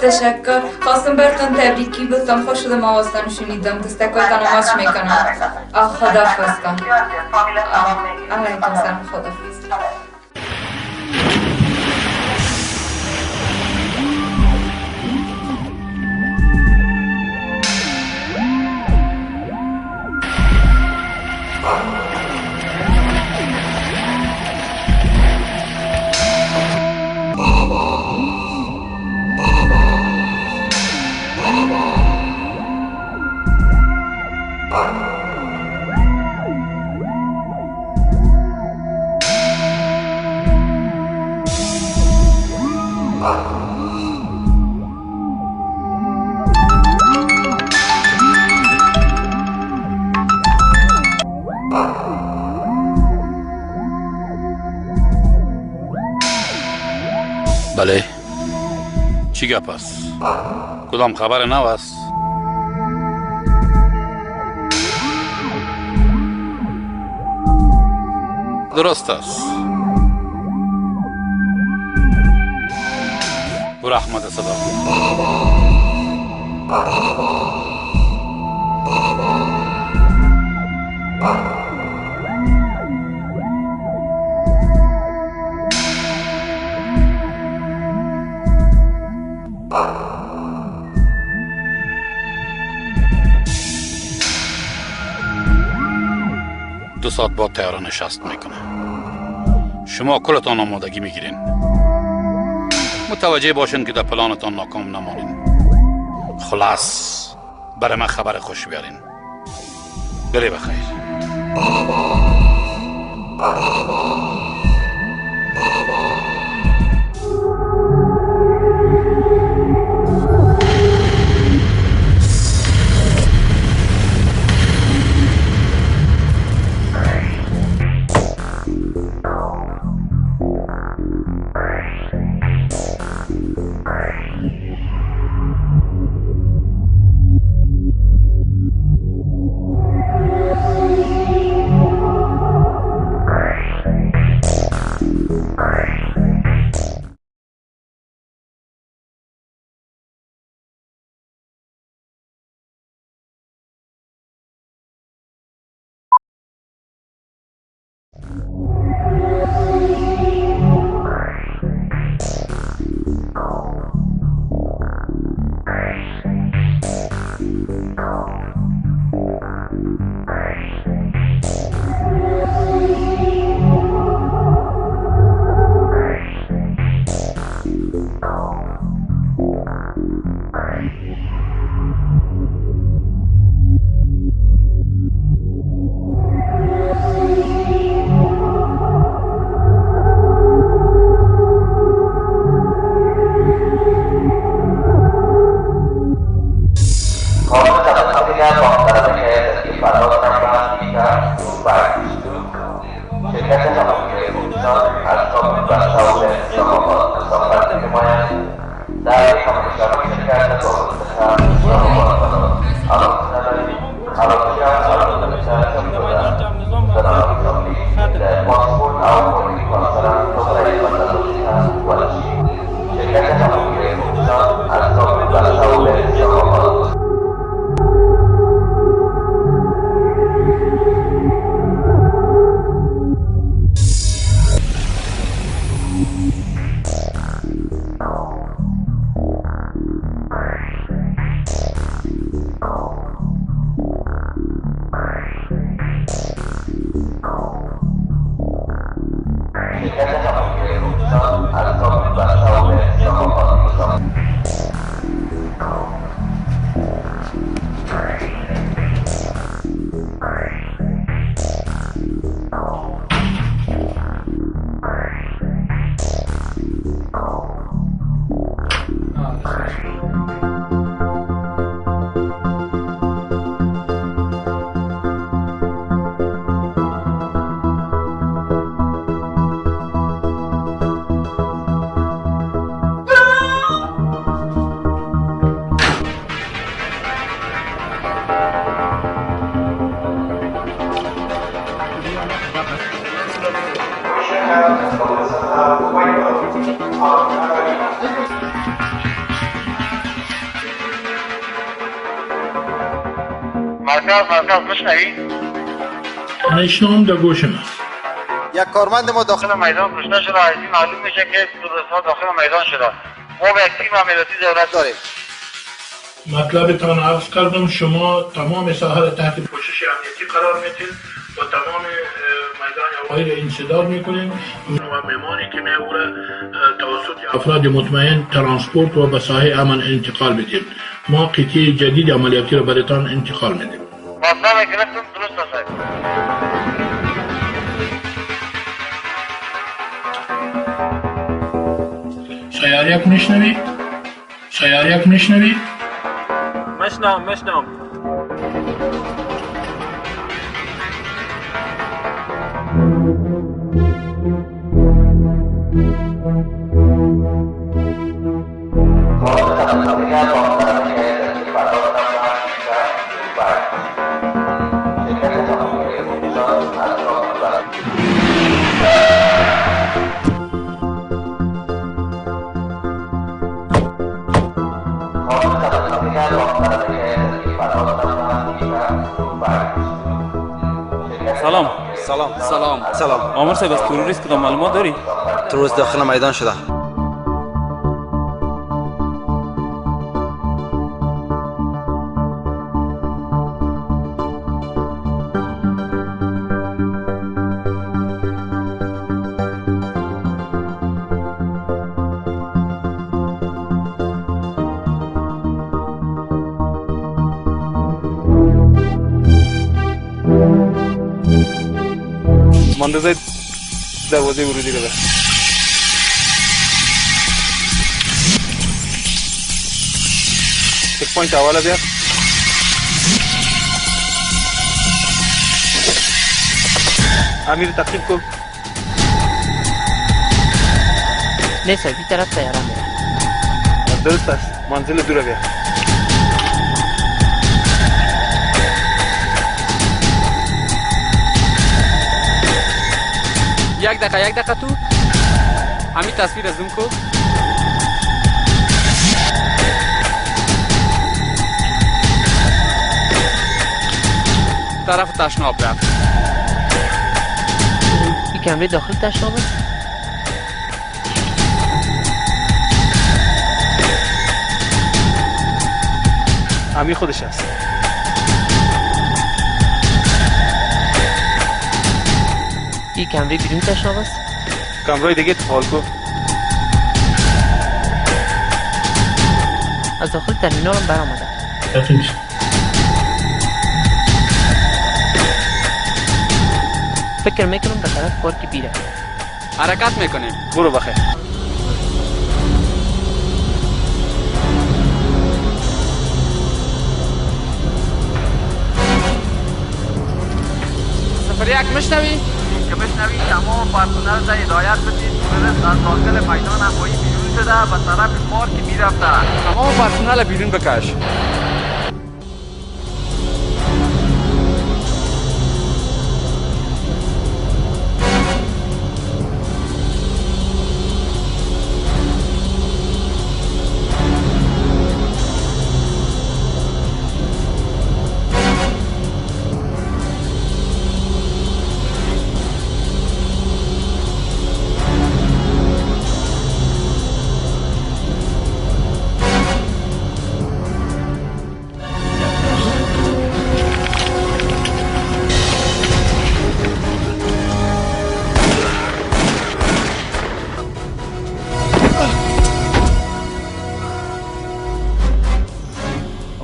تشکر. خواستم براتون تبریکی بگم، خوش شدم آواستان شنیدم. دستکایتان آواز میکنم. خداحافظ کن. علیکم سلام، خداحافظ. بله، چی گپ است؟ کدام خبر نو است؟ درست است. برو احمد صدا. دو ساعت بعد طیاره نشست میکنه. شما کلتان آمادگی میگیرین. متوجه باشین که در پلانتان ناکام نمانین. خلاص برای من خبر خوش بیارین. بله بخیر. مرکز بشنوی؟ میشنوم در گوش من. یک کارمند ما داخل میدان کشته شده. از این معلوم میشه که تروریست‌ها داخل میدان شده. ما به یک تیم عملیاتی ضرورت داریم. مطلبتان عرض کردم، شما تمام ساحه را تحت پوشش امنیتی قرار میدید و تمام میدان هوایی را انسداد میکنید و مهمانی که میوره توسط افراد مطمئن ترانسپورت و به ساحه امن انتقال بدید. ما قطعه جدید عملیاتی را برایتان انتقال میدیم. مطلب گرفتم، درست است. سیاریک میشنوی؟ سیاریک میشنوی؟ مشنوم. سلام. آمر صاحب، از تروریست کدام معلومات داری؟ تروریست داخل میدان شده. ماندازه دروازه ورودی رو بر. چک پوینت اوله بیار. امیر تقریب کن. نه صاحب، این طرف سیاره میره. درست است. منزل دوره بیار. یک دقیقه تو همین تصویر زوم کن. طرف تشناب رفت. این کمره داخل تشناب است؟ امیر خودش است. این کمره بیرون تشناب است؟ کمره دیگه تو کن. از داخل ترمینال هم برآمده. فکر میکنم به طرف پارک بیره. حرکت میکنیم. برو بخیر. سفر یک مشنوی؟ که مشنوی تمام پرسنل را هدایت بدید تروریست از داخل میدان هوایی بیرون شده به طرف پارک میرفته. تمام پرسنل بیرون بکش.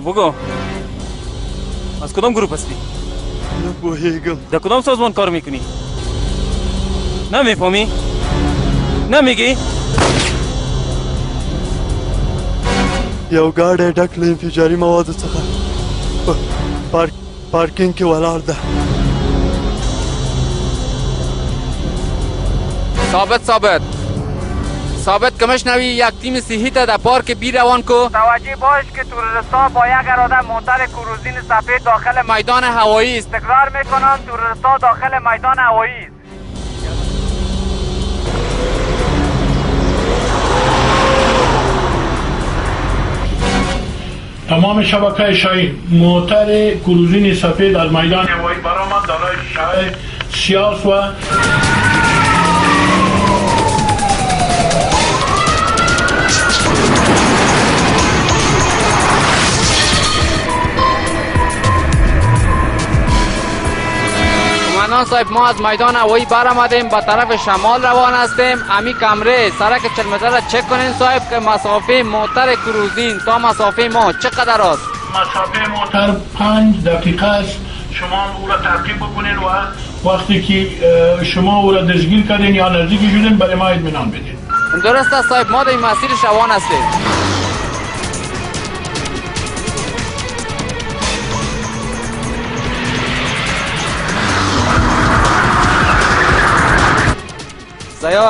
بگو از کدام گروپ هستی؟ نپوهیگم. در کدام سازمان کار میکنی؟ نمیفهمی؟ نمیگی؟ یو گاډی ډک له انفجاري موادو څخه پارکینګ کې ولاړ ده. ثابت که مشنوی یک تیم صحی تا در پارک بی روان کو. توجه باش که تروریستا با یک اراده موتر کروزین سفید داخل میدان هوایی است. تکرار میکنم تروریستا داخل میدان هوایی است. تمام شبکه شاهین موتر کروزین سفید از میدان هوایی برآمد دارای شاه سیاس و کماندان صاحب ما از میدان هوایی برآمدیم به طرف شمال روان هستیم. امی کمره سرک 40 متر را چک کنین صاحب که مسافه موتر کروزین تا مسافه ما چقدر است؟ مسافه موتر 5 دقیقه است. شما او را تعقیب بکنین و وقتی که شما او را دستگیر کردین یا نزدیک شدین برای ما اطمینان بدین. درست است صاحب ما در این مسیر روان هستیم.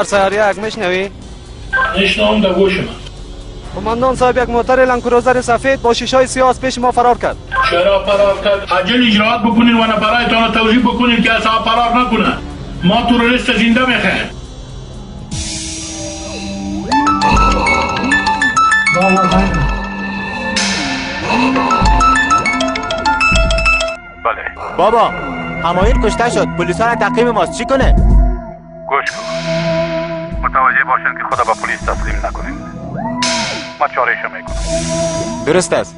سیاری یک میشنوی؟ میشنوم در گوش من. کماندان صاحب یک موتر لانکروزر سفید با شیشه‌های سیاه از پیش ما فرار کرد. چرا فرار کرد؟ عجل اجراات بکنین و نفرایتان توضیح بکنین که اصلا فرار نکنه. ما تروریست زنده میخوایم. بله بابا همایون کشته شد. پلیسا را تعقیب ماست. چی کنه؟ گوش کن متوجه باشین که خدا به پلیس تسلیم نکنین. ما چارهشو میکنم. درست است.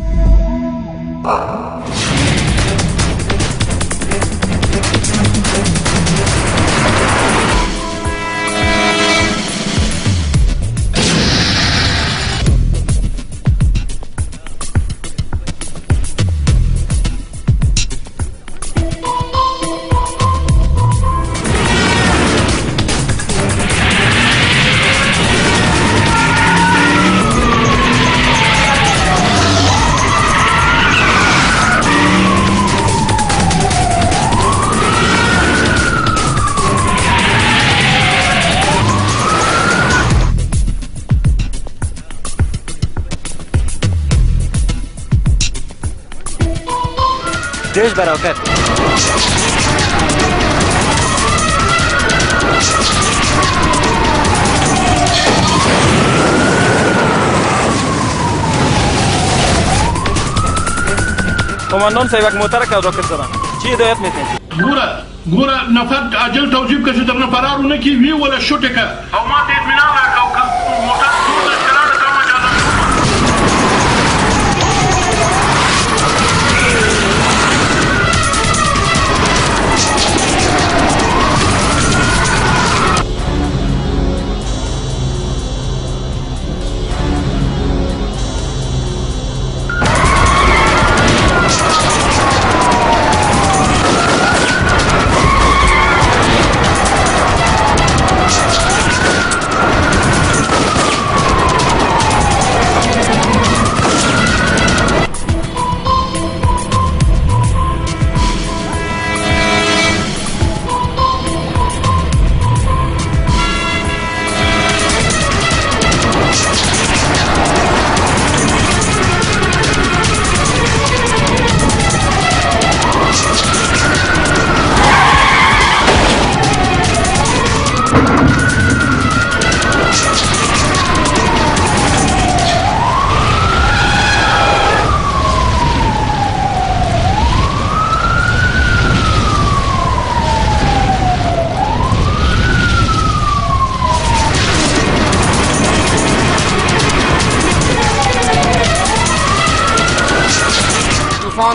جيش براكات. کماندان صاحب یک موتر که راکت زدن. چی هدایت میتین؟ گورا نفر عجل توجیب کسی در نفرار اونه کی وی ولا شوته که او ما ته اطمینان راکاو که موتر دور اشترار کام اجازه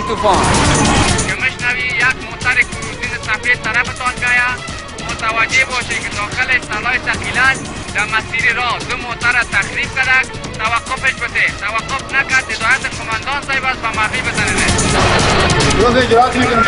طوفان که مشنوی یک موتر کروزین سفید طرفتان گایا متوجه باشی که داخل سلاح ثقیلات در مسیر راه دو موتر تخریب کرد. توقفش بده. توقف نکرد هدایت کماندان صاحب است و مخفی بزنه. روز اجراات میکنم.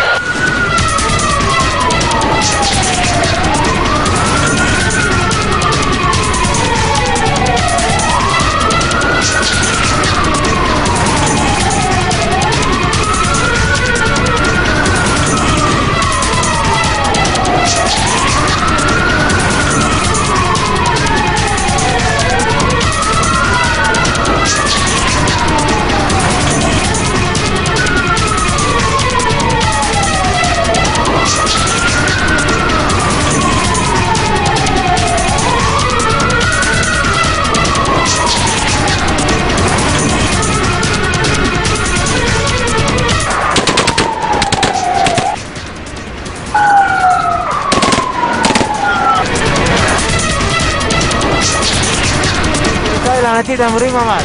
خدای لعنتی دم روی محمد.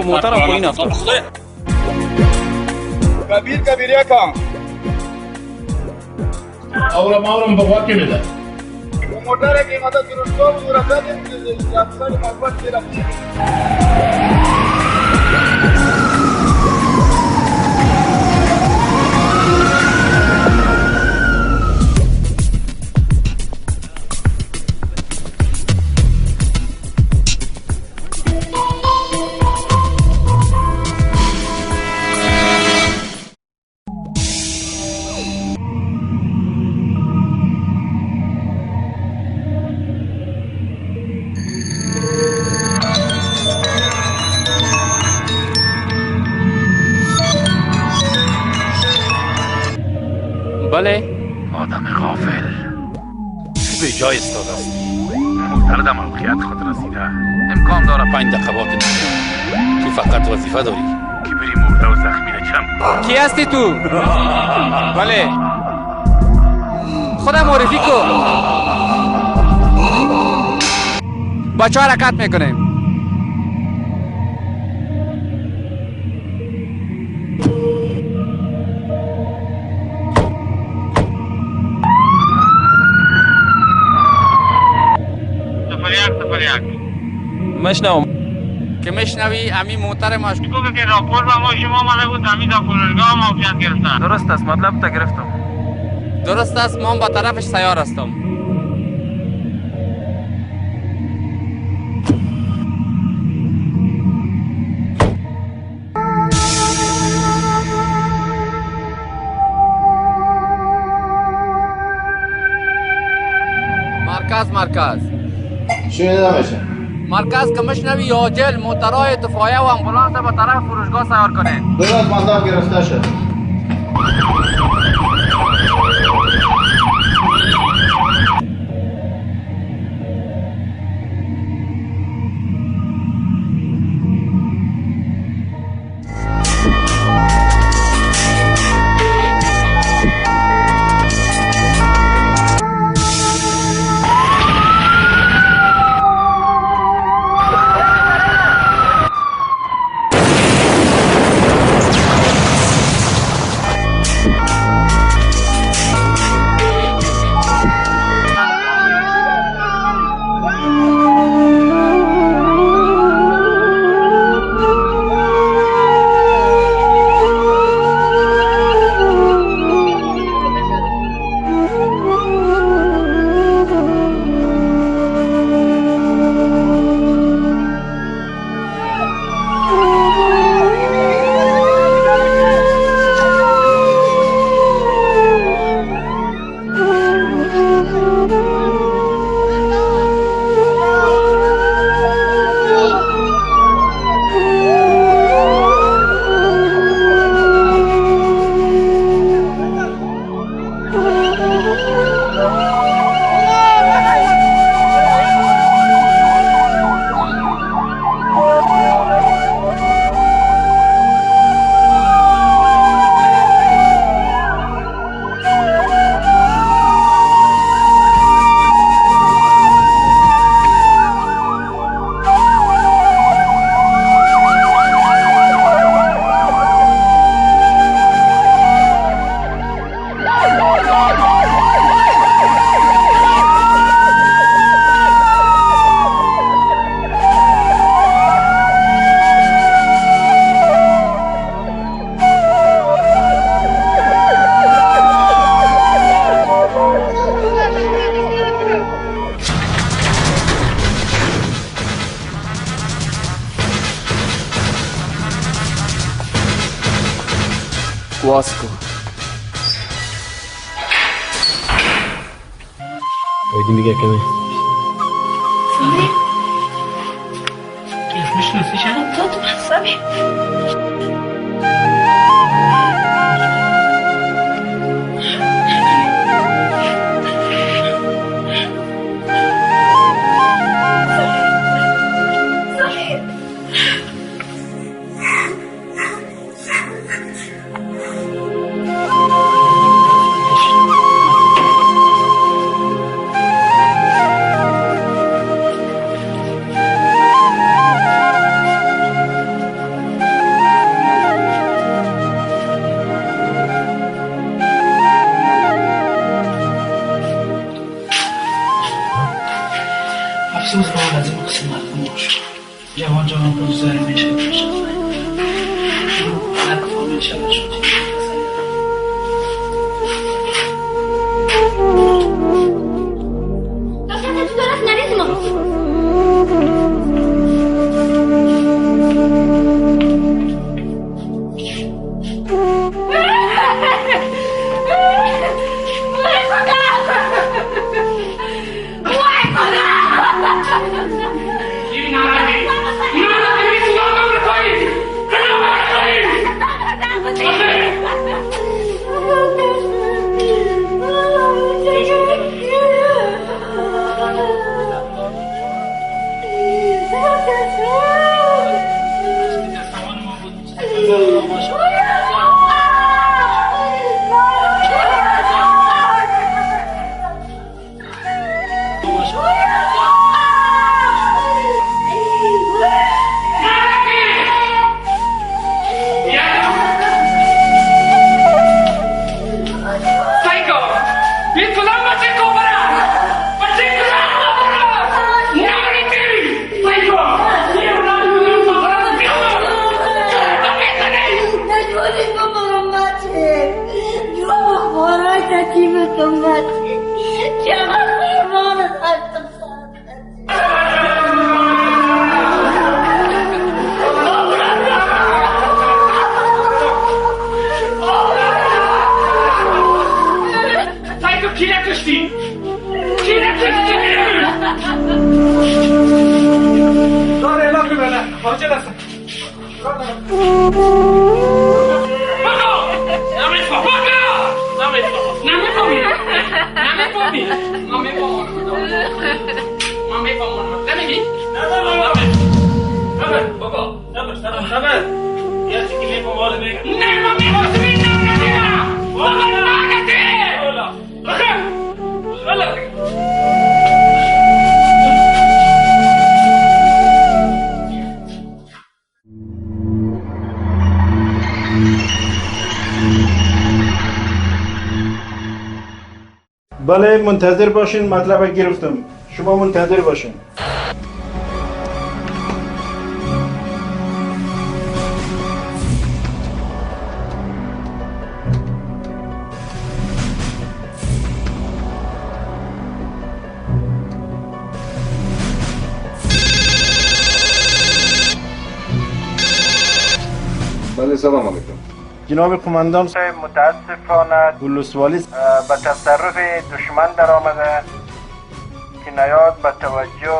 محترم پایین افتاد. کبیر یکم اورم به واقع میده. موتر قیمت درستو بود رفته دیم افسر محبت میرفتی. بله آدم غافل به جای استاده است. موتر در موقعیت خود رسیده. امکان داره 5 دقیقه باقی نمونه. تو فقط وظیفه داری که بری مرده و زخمی را جمع. کی هستی تو؟ بله خودم معرفی کن. بچه حرکت میکنیم. مشنوم که مشنوی امی موتر ماست. بگو که راپور با ما شما ماله بود امی دا فرودگاه موقعیت گرفتن. درست است مطلب تا گرفتم. درست است من با طرفش سیار هستم. مرکز شنیده میشه. مرکز که مشنوی عاجل موترهای دفاعی و امبولانس به طرف فروشگاه سوار کنین. درست منداب گرفته شد. واسکو ویدی میگه کمی میشناسی چند؟ تو مصابی افسوس باید از این قسم مرحوم باشه. جوان روزگاری میشه باشه. هر فامیل شده شد. بله منتظر باشین، مطلب گرفتم. شما منتظر باشین. بله سلام علیکم. جناب قماندان صاحب متاسفانه ولسوالی به تصرف دشمن در آمده که نیاز به توجه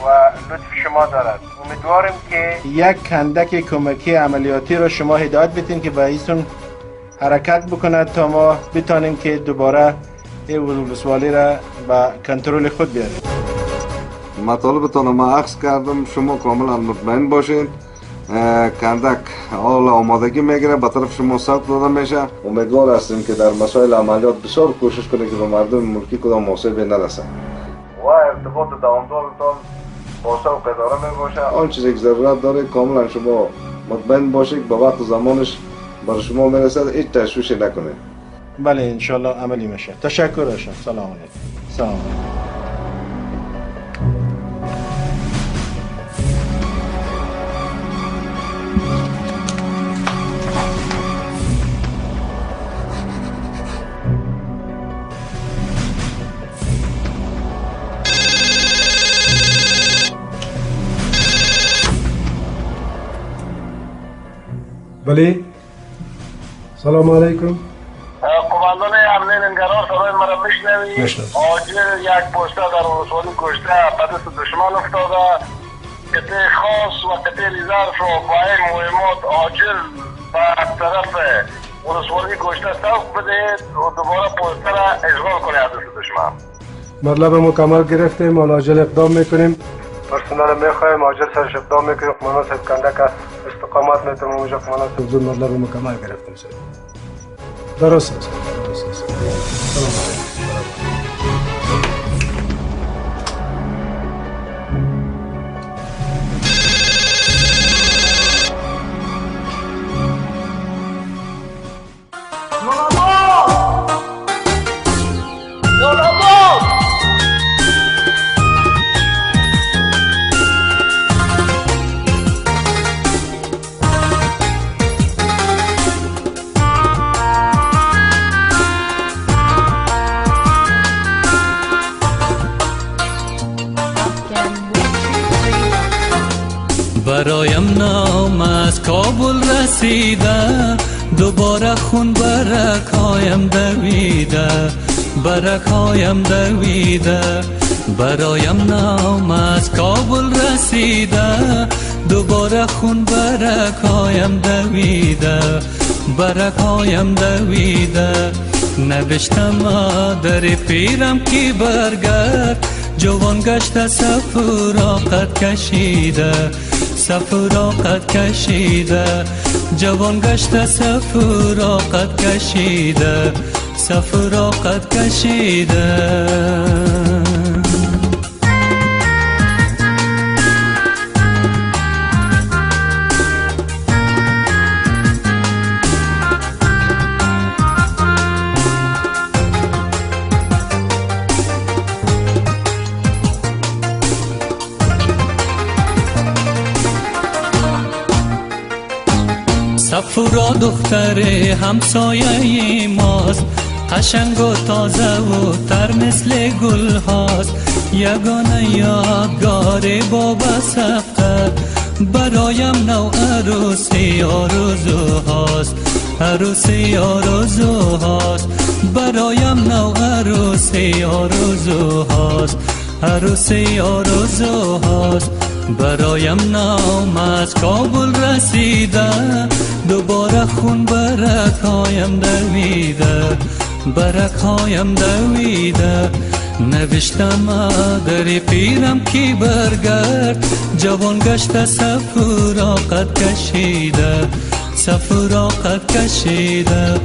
و لطف شما دارد. امیدواریم که یک کندک کمکی عملیاتی را شما هدایت بدین که به ایشون حرکت بکنه تا ما بتانیم که دوباره این ولسوالی را به کنترل خود بیاریم. مطالبتان ما عکس کردم، شما کاملا مطمئن باشین. کندک حال آمادگی میگیره، به طرف شما سوق داده میشه. امیدوار هستیم که در مسائل عملیات بسیار کوشش کنید که به مردم ملکی کدام مصیبتی نرسه و ارتباط دوامدارتان با سوق اداره میباشه. آن چیزی که ضرورت داره کاملا شما مطمئن باشید به وقت و زمانش برای شما میرسد، هیچ تشویشی نکنید. بله انشالله عملی میشه. تشکر هاشم. سلام علیکم. سلام علیکم. بله سلام علیکم. قماندان حمله ننگرهار صدای مرا میشنوی؟ آجر یک پوسته در ولسوالی کشته به دست دشمن افتاده قطعه خاص و قطعه ظرف رو با این مهمات عاجل به طرف ولسوالی کشته سوق بدهید و دوباره پوسته را اشغال کنید از دست دشمن. مطلب مکمل گرفتیم، حالا عاجل اقدام میکنیم. پرسنل میخوایم عاجل سرش اقدام میکنیم. قماندان صاحب کندک استقامت میتونم اونجا قماندان صاحب زود مطلب مکمل گرفتیم صاحب. درست است. درست است. سلام علیکم. برایم نام از کابل رسیده، دوباره خون برکایم دویده، برکایم دویده. برایم نام از کابل رسیده، دوباره خون برکایم دویده، برکایم دویده. نوشتم در پیرم کی برگرد، جوان گشته سفراقت کشیده، سفراقت کشیده. جوان گشته سفراقت کشیده، سفراقت کشیده. سفورا دختر همسایه ماست، قشنگ و تازه و تر مثل گل هاست. یگانه یادگار بابا سفر، برایم نو عروسی آرزو هاست، عروسی آرزو هاست. برایم نو عروسی آرزو هاست، عروسی آرزو هاست. برایم نام از کابل رسیده، دوباره خون برکایم دویده، برکایم دویده. نوشتم در پیرم کی برگرد، جوان گشته سفراقت کشیده، سفراقت کشیده.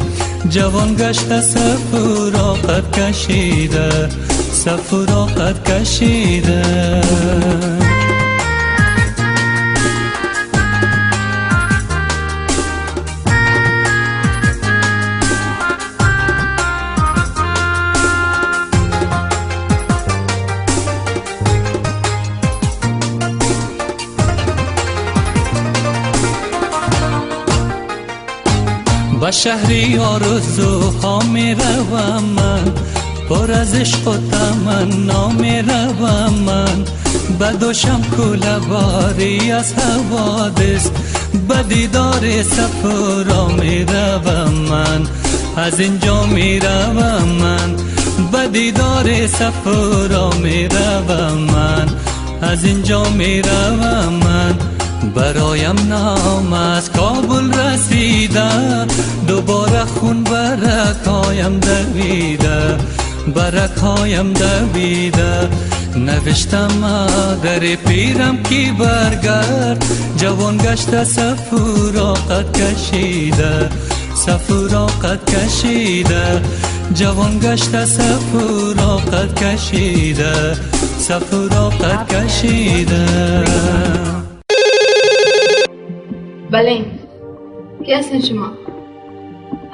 جوان گشته سفراقت کشیده، سفراقت کشیده. به شهری آرزوها می روم من، پر از عشق و تمنا می روم من. به دوشم کوله باری از حوادث، به دیدار سفرا می روم من، از اینجا می روم من. به دیدار سفرا می روم من، از اینجا می روم من. برایم نام از کابل رسیده، دوباره خون برکایم دویده، برکایم دویده. نوشتم در پیرم کی برگرد، جوان گشته سفراقت کشیده، سفراقت کشیده. جوان گشته سفراقت کشیده، سفراقت کشیده. بله، کی هستن شما؟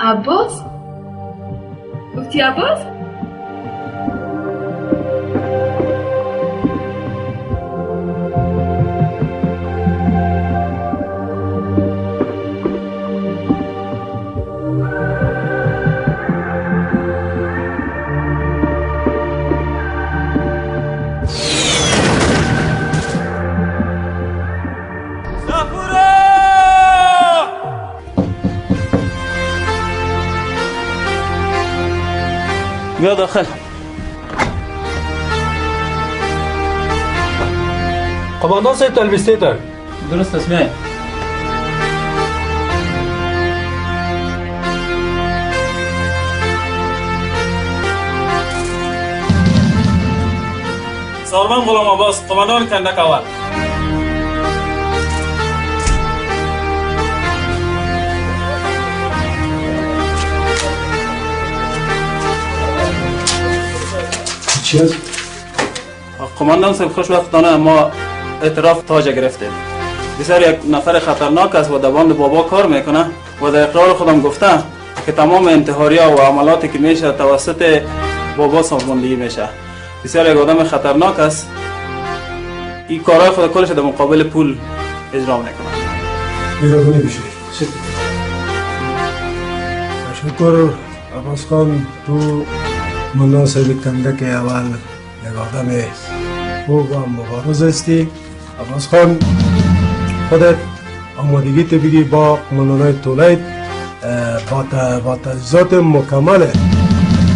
عباس؟ گفتی عباس؟ بیا داخل. قماندان صاحب تلویزیون درست است میای. سالمان غلام عباس قماندان کندک اول. چی است؟ قماندان صاحب خوشبختانه ما اعتراف تاج گرفتیم. بسیار یک نفر خطرناک است و در باند بابا کار میکنه و در اقرار خودم گفته که تمام انتحاریا و عملاتی که میشه توسط بابا سازماندهی میشه. بسیار یک آدم خطرناک است. این کارهای خود کلش در مقابل پول اجرا میکنه. بیرونی بشه. تشکر عباس خان، تو مناسب کندک اول یک آدم خوب و مبارز هستی. عباس خان خودت آمادگی تو بگی با قماندانای تولید با تجهیزات مکمل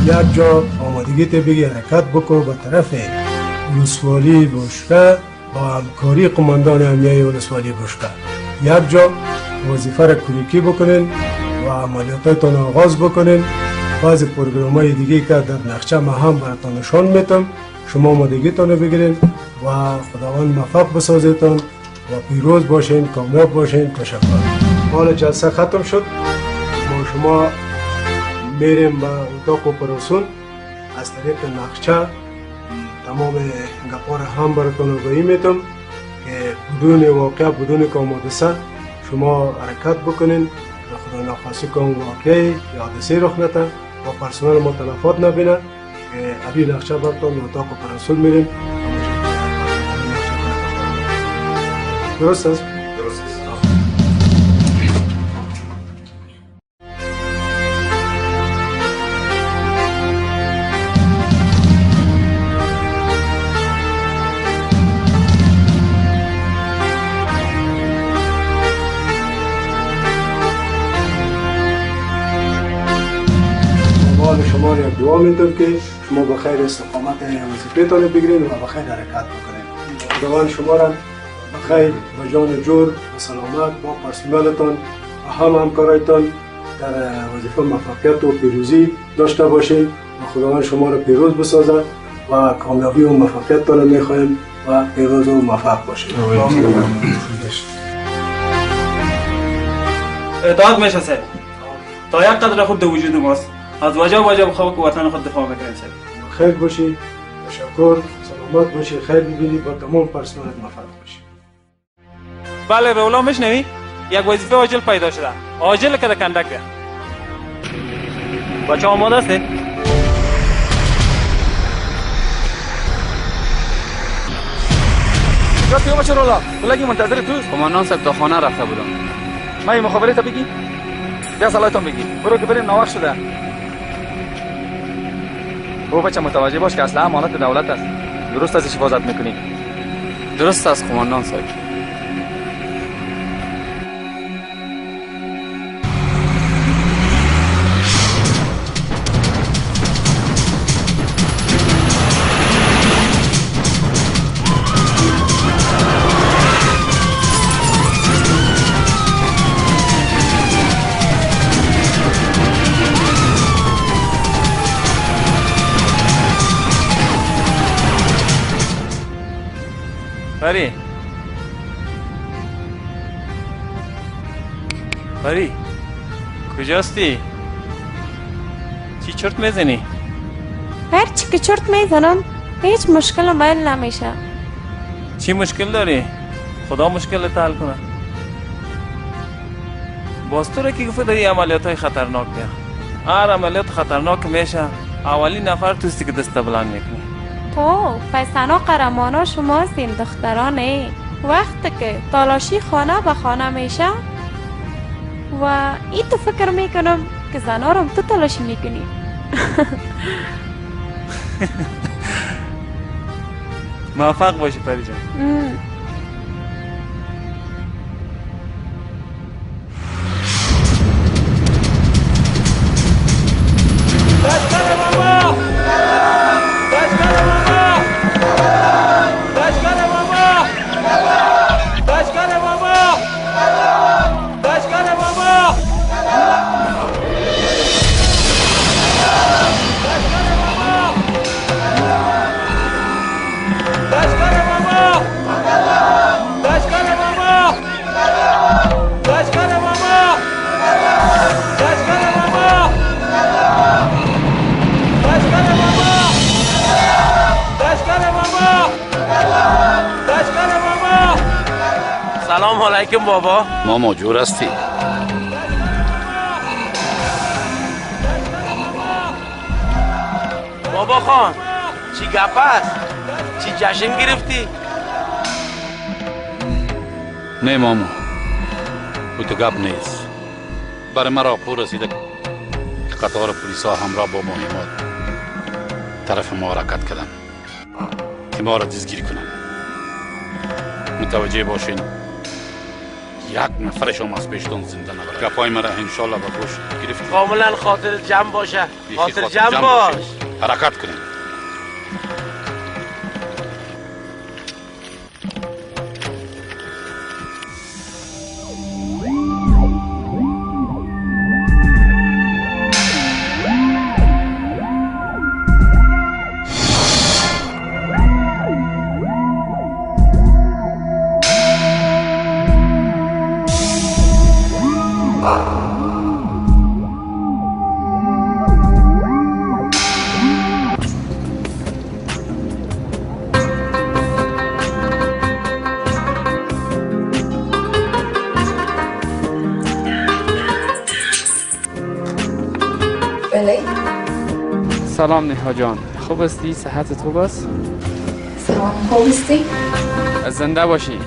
یک جا آمادگی تو بگی حرکت بکو به طرف ولسوالی بشکه با همکاری قماندان امنیه ولسوالی بشکه یک جا وظیفه را کلیکی بکنین و عملیاتتان آغاز بکنین. بعضی پروگرام‌های دیگه که در نقشه ما هم براتون نشان میتم، شما آمادگیتان رو بگیرین و خداوند موفق بسازتان و پیروز باشین، کامیاب باشین. تشکر. حال جلسه ختم شد. ما شما میریم به اتاق اپراسیون. از طریق نقشه تمام گپا را هم براتون آگاهی میتم که بدون واقع بدون حادثه شما حرکت بکنین و خدا نخواسته که اون واقعی یا حادثه رخ نده و پرسنل ما تلفات نبینه که ابی نقشه براتون اتاق اپراسیون میریم. درست است؟ درست است. شما را دعا میدم که شما بخیر استقامت وظیفه‌تان بگیرین و بخیر حرکت بکنین. خداوند شما را بخیر و جان جور و سلامت با پرسنلتان و همکارایتان در وظیفه موفقیت و پیروزی داشته باشین و خداوند شما را پیروز بسازد و کامیابی و موفقیتتان را میخواهیم و پیروز و موفق باشین. اطاعت میشه سر تا یک قدر خود در وجود ماست. از وجه بخواه که وطن خود دفاع میکنیم سر. خیر باشی، تشکر، سلامت باشی، خیر ببینی با تمام پرسنلت موفق باشی. بله رولا میشنوی؟ یک وظیفه عاجل پیدا شده. عاجل که در کندک ده. بچه آماده هستی؟ رفتی بچه رولا، بلگی منتظر توست؟ قماندان صاحب تا خانه رفته بودم. من این مخابره تا بگی؟ بیا صلاحتون بگی. برو که بریم ناوقت شده. او بچه متوجه باش که اصلا امانت دولت است. درست ازش حفاظت میکنی. درست است قماندان صاحب. پری پری کجاستی؟ چی چرت میزنی؟ هر چی که چرت میزنم هیچ مشکل حل نمیشه. چی مشکل داری؟ خدا مشکل حل کنه. باز تو را که گفته داری عملیات های خطرناک بیا. هر عملیات خطرناک میشه اولین نفر توستی که دست بلند میکنی. تو پیسانا قرمانا شما هستین دخترانه. وقتی که تالاشی خانه به خانه میشه و این تو فکر میکنم که زنا رو تو تلاشی میکنی. موفق باشی پری جان. سلام علیکم بابا. ما موجور هستی. بابا خان چی گپ است؟ چی جشن گرفتی؟ نه مامو، او تو گپ نیست. برای ما راپور رسیده که قطار پلیسا همراه با مهمات طرف ما حرکت کردن که ما را دزگیری کنن. متوجه باشین یک نفرشون از پیشتون زنده نبره. گپای مرا انشالله با گوش گرفت. کاملا خاطر جمع باشه. خاطر جمع باش. حرکت کنیم. سلام نیها جان، خوب هستی؟ صحت خوب است؟ سلام، خوب هستی؟ زنده باشی.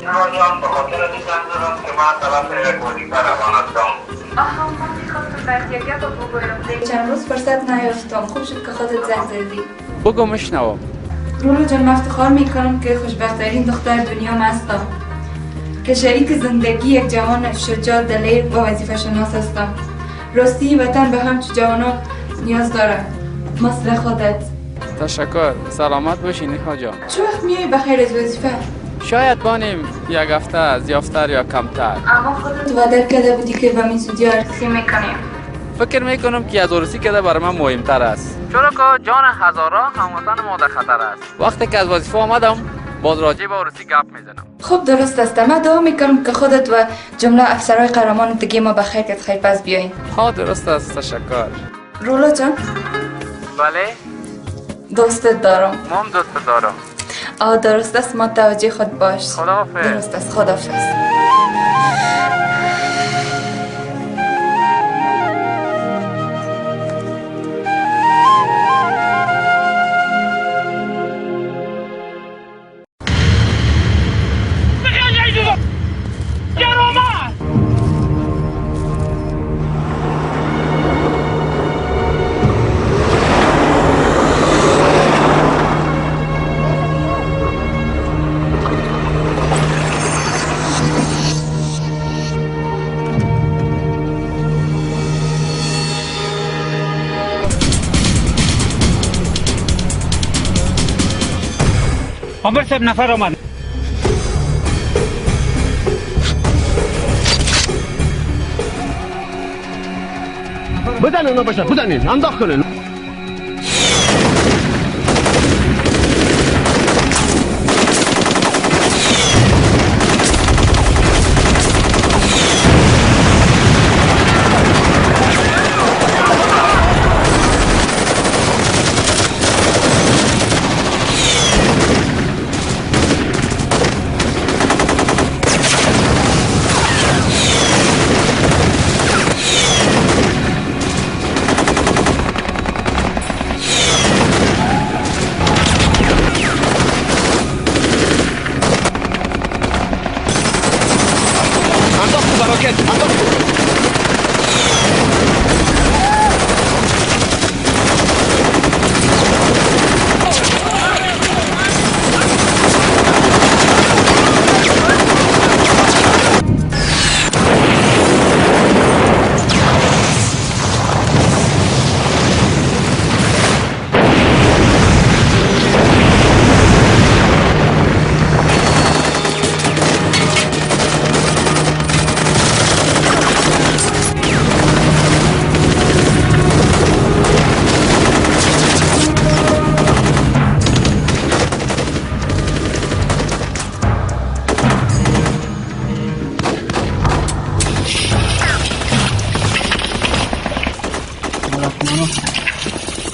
آها، من میخواستم برات یک گپ بگویم. چند روز فرصت نیافتم. خوب شد که خودت زنگ زدی. بگو مشنوم. رولا جان، من افتخار میکنم که خوشبخت‌ترین دختر دنیا هستم، که شریک زندگی یک جوان شجاع دلیر و وظیفه شناس هستم. راستی وطن به همچون جوانان نیاز داره مثل خودت. تشکر. سلامت باشی نیها جان. چه وقت میای بخیر از وظیفه؟ شاید بانیم یک هفته زیافتر یا کمتر. اما خودت وعده کرده بودی که به من زودی عروسی میکنیم. فکر میکنم که از عروسی کرده برای من مهمتر است، چرا که جان هزاران هموطن ما در خطر است. وقتی که از وظیفه آمدم باز راجع به عروسی گپ میزنم. خب درست است. من دعا میکنم که خودت و جمله افسرهای قهرمان دیگه ما بخیر که خیر پس بیاین. ها درست است. تشکر. رولا جان. بله. دوستت دارم. مام دوست دارم. درست است. متوجه خود باش. خداحافظ. درست است. خداحافظ. عمر صاحب نفر آمد. بدنین اونا بشه، بدنین انداخت کنین.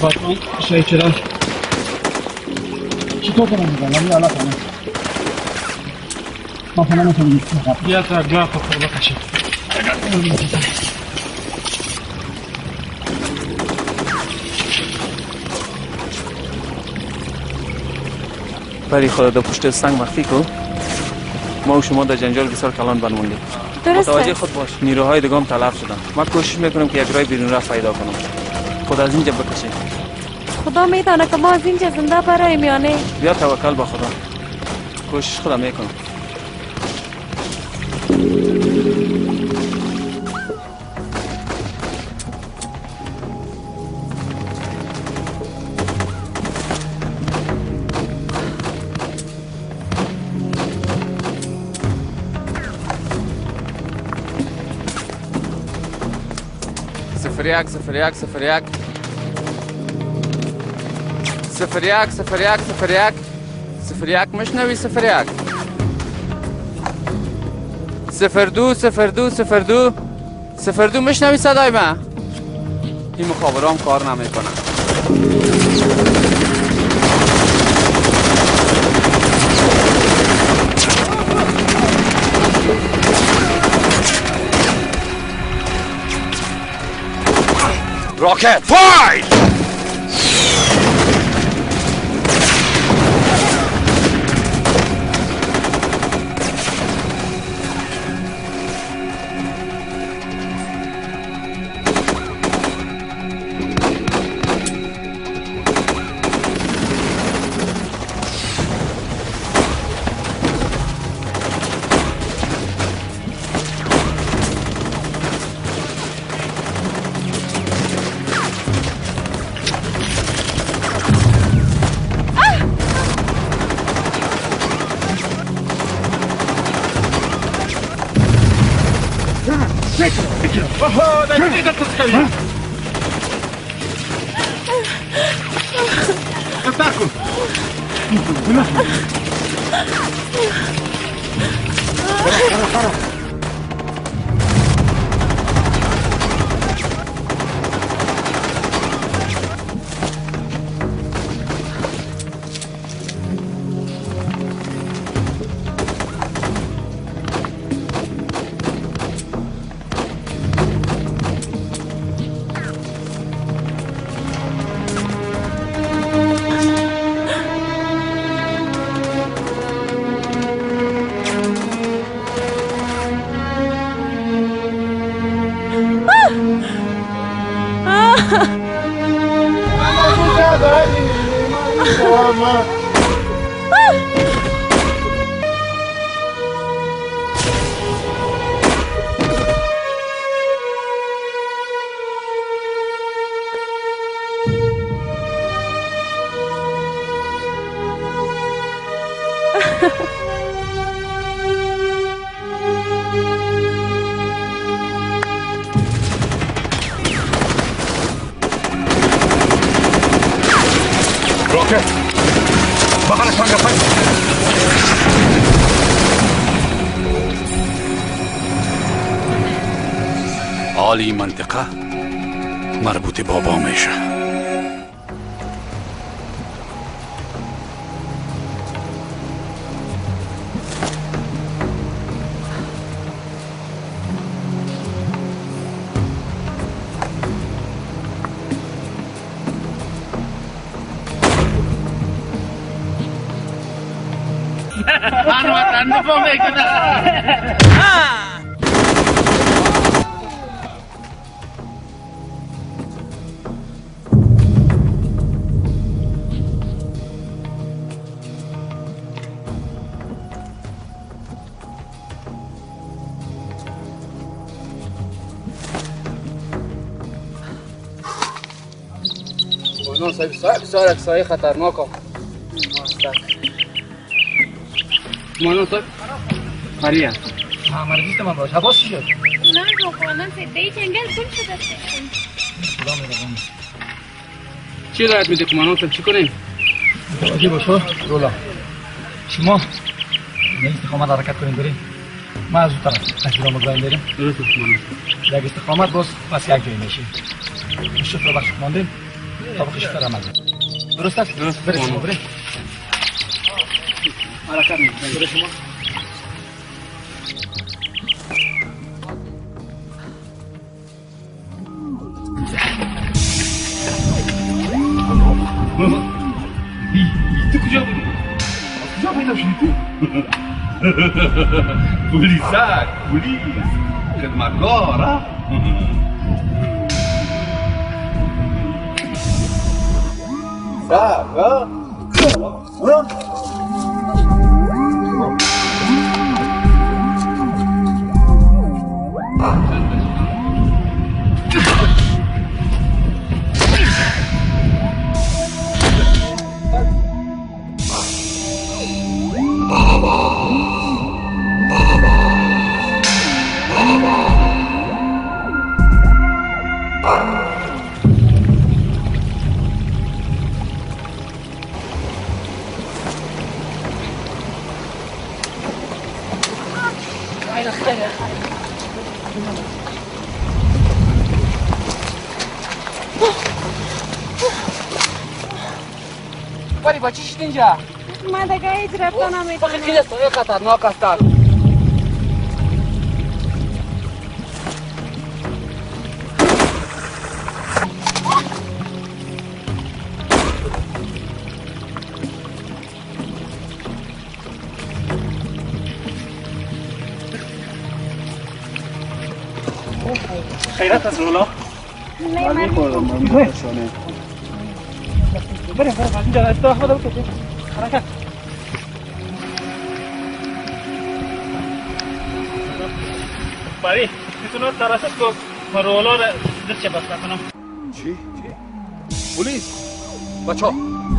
باتون شاید چرا چطور کنم میگم؟ نمی علا کنم ما خونه میتونیم بیا تا جا خود بکشید. بری خدا در پشت سنگ مخفی کن. ما و شما در جنجال بسیار کلان بنموندیم. درسته. متوجه خود باش. نیروهای دیگه هم تلف شدن. من کوشش میکنم که یک راه بیرون رفت پیدا کنم. خدا از اینجا بکشه. خدا میدانه که ما از اینجا زنده برای میانه. بیا توکل با خدا. کوشش خودم میکنم. صفر یک صفر یک مشنوی صفر یک صفر دو مشنوی صدای من این مخابره هم کار نمیکنه Rocket, fight! حالی منطقه مربوط بابا میشه من وطن دفاع میکنم صاحب سایه خطرناک هم مانو صاحب ماریا مرگیت من باش حواس شد نه روحانم صدای جنگل گل شده چی راحت میده کمانو صاحب چی کنیم؟ توجه باشو رولا شما نه استقامت حرکت کنیم بریم ما از اون طرف تشکیل مزایم بریم درست کمانو یک استقامت باز پس یک جایی میشیم شفت رو بخش ماندیم طبق شفت رو عمل درست است؟ درست بریم شما بریم حرکت میکنیم بریم شما تفشیتی پلیسک پلیس خدمتگار ها سب ها ولی با چی شد اینجا؟ من دیگه هیچ رفتن نمیتونم. خیلی سوی خطرناک است. خیرت از رولا؟ نه من بریم اینجا استراحت بکنیم حرکت باری میتونم تراشت کو رولا را دست بسته کنم چی؟ پلیس بچه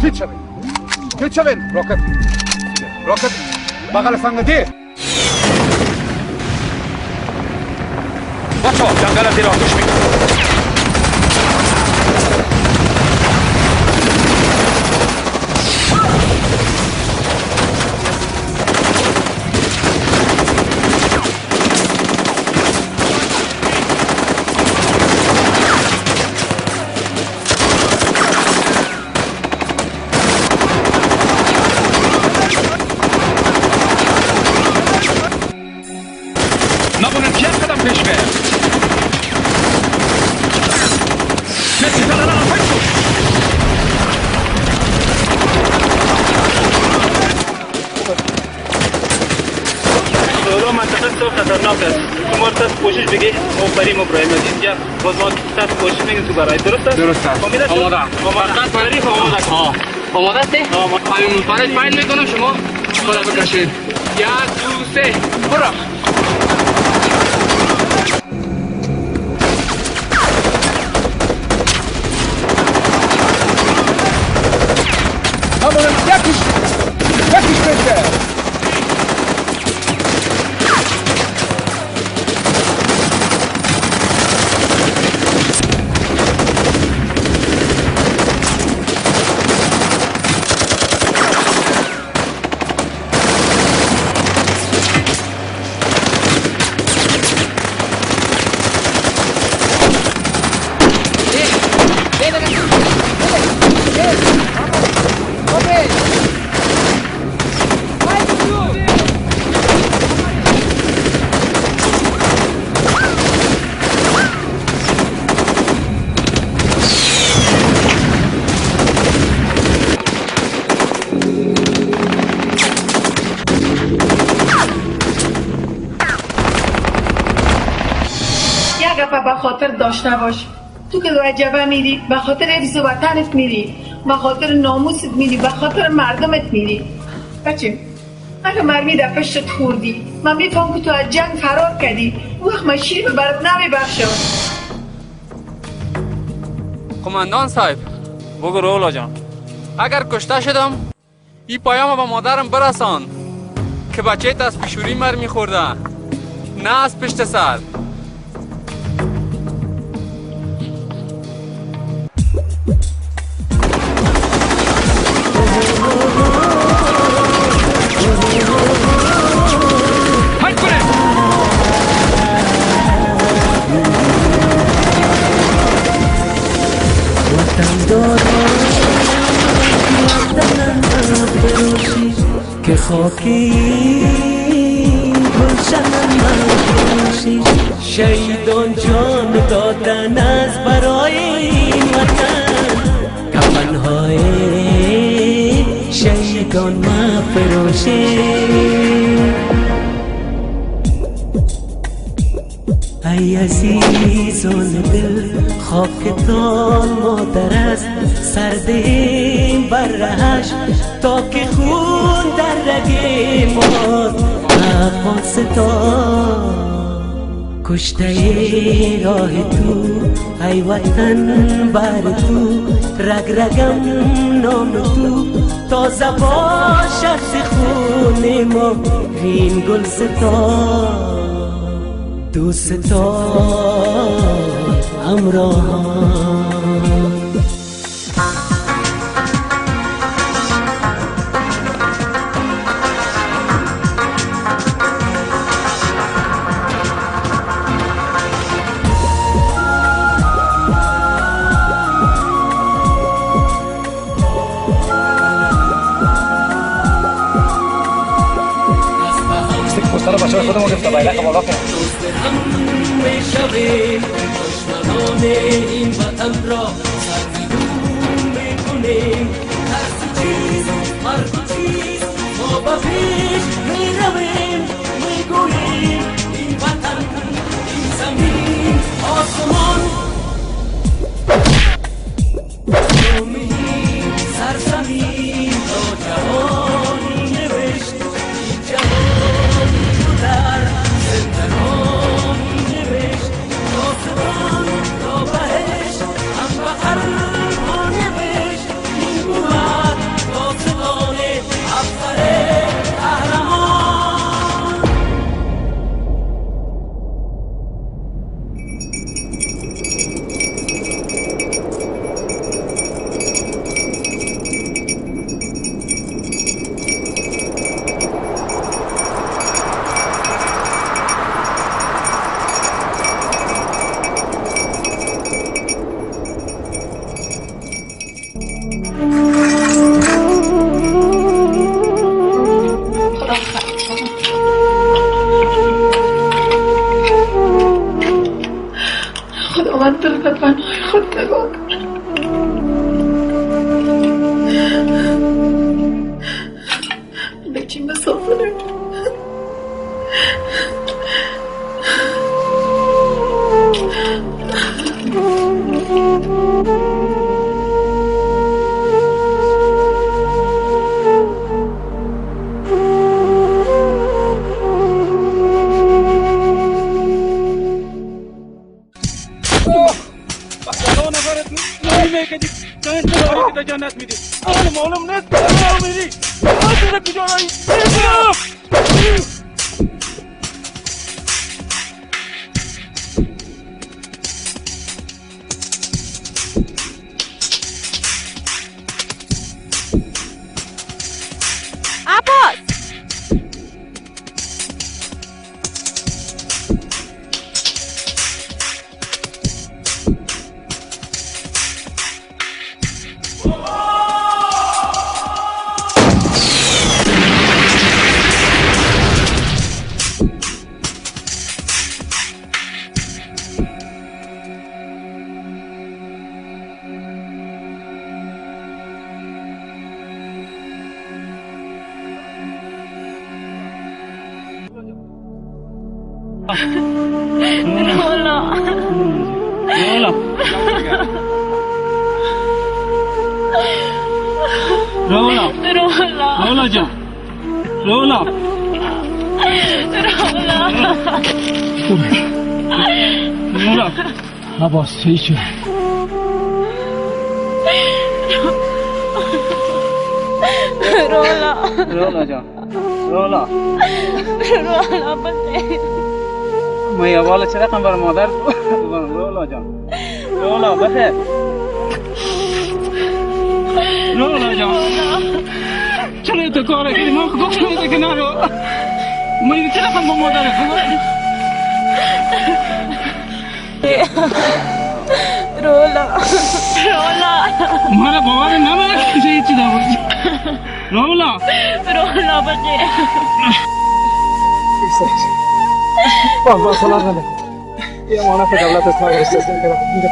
فیت شوین راکت بغل سنگتی بچه جنگل زیر آتش میکنم خطرناک است. شما تست کوشش بگی بریم ابراهیم از اینجا باز ما تست کوشش میگیم تو برای درست است؟ درست است. آماده. فقط برای آماده کن. آماده هستی؟ همین منفرد فایل میکنم شما خدا بکشید. 1 2 3 برو. یکیش بشه به خاطر داشته باش. تو که دو جبه میری به خاطر حفظ وطنت میری، به خاطر ناموست میری، به خاطر مردمت میری. بچه اگه مرمی در پشتت خوردی من میفهم که تو از جنگ فرار کردی، وقت من شیر برات نمیبخشم. قماندان صاحب بگو رولا جان، اگر کشته شدم این پیام به مادرم برسان که بچه‌ت از پیشوری مرمی خورده، نه از پشت سر. که خاکی گلشنم باشی، شهیدان جان دادن از برای این وطن، کفنهای شهیدان مفروشی. باشه. ای عزیزان دل خاکتان مادر است، سردیم بر رهش تا که خون در رگ ما افغان ستان. کشته راه تو ای وطن بر تو، رگ رگم نام تو تازه باشد ز خون ما این گل ستان. دوستان همراهان بچه خودمو گفته بایلک بالا کنم. هم میشویم دشمنان این وطن را سرنگون میکنیم. هر چیز هر چیز ما به پیش میرویم، میگوییم این وطن این زمین آسمان زمین سرزمین تا جهانی نوشت. این جهانی در زندگانی نوشت، داستان تا بهشت هم به قلب ها نوشت. این بود داستان افسر قهرمان. خداوند دل به پناه خود نگاه کن. بچین مسافره جنت میدی معلوم نیست میدی آسان کجا رایی عباس رولا جان رولا رولا عباس صحیح شد رولا جان رولا بخیر ما یه والا چه رقم بر مادر رولا جان رولا بخیر رولا جان چرا تو کاره کردی؟ ما گفتم که نرو ما این چه رقم با مادر رولا مارا باور نمیاد که چی داری رولا بخیر با سلام نده یه مانف دولت اسلام استثنی کنم میده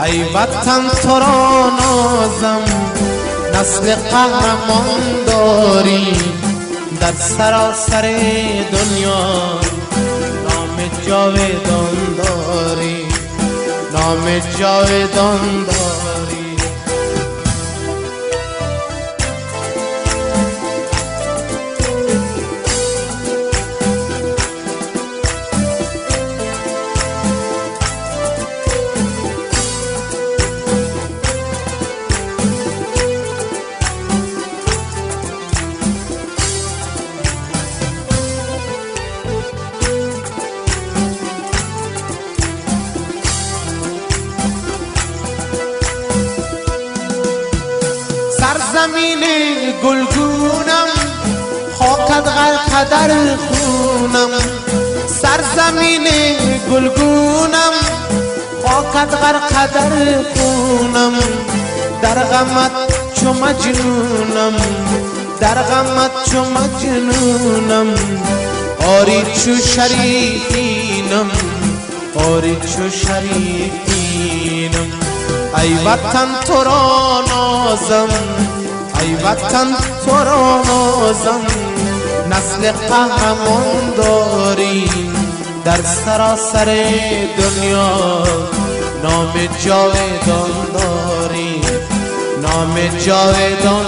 ای وطن تو را نازم، نسل قهرمان داری، در سراسر دنیا نام جاودان داری، نام جاودان داری. سرزمین گلگونم، خاکت غرق در خونم، سرزمین گلگونم، خاکت غرق در خونم، در غمت چو مجنونم، در غمت چو مجنونم، آری چو شریفینم، آری چو شریفینم. ای وطن تو را نازم، ای وطن تو را نازم، نسل قهرمان داری، در سراسر دنیا نام جاودان داری، نام جاودان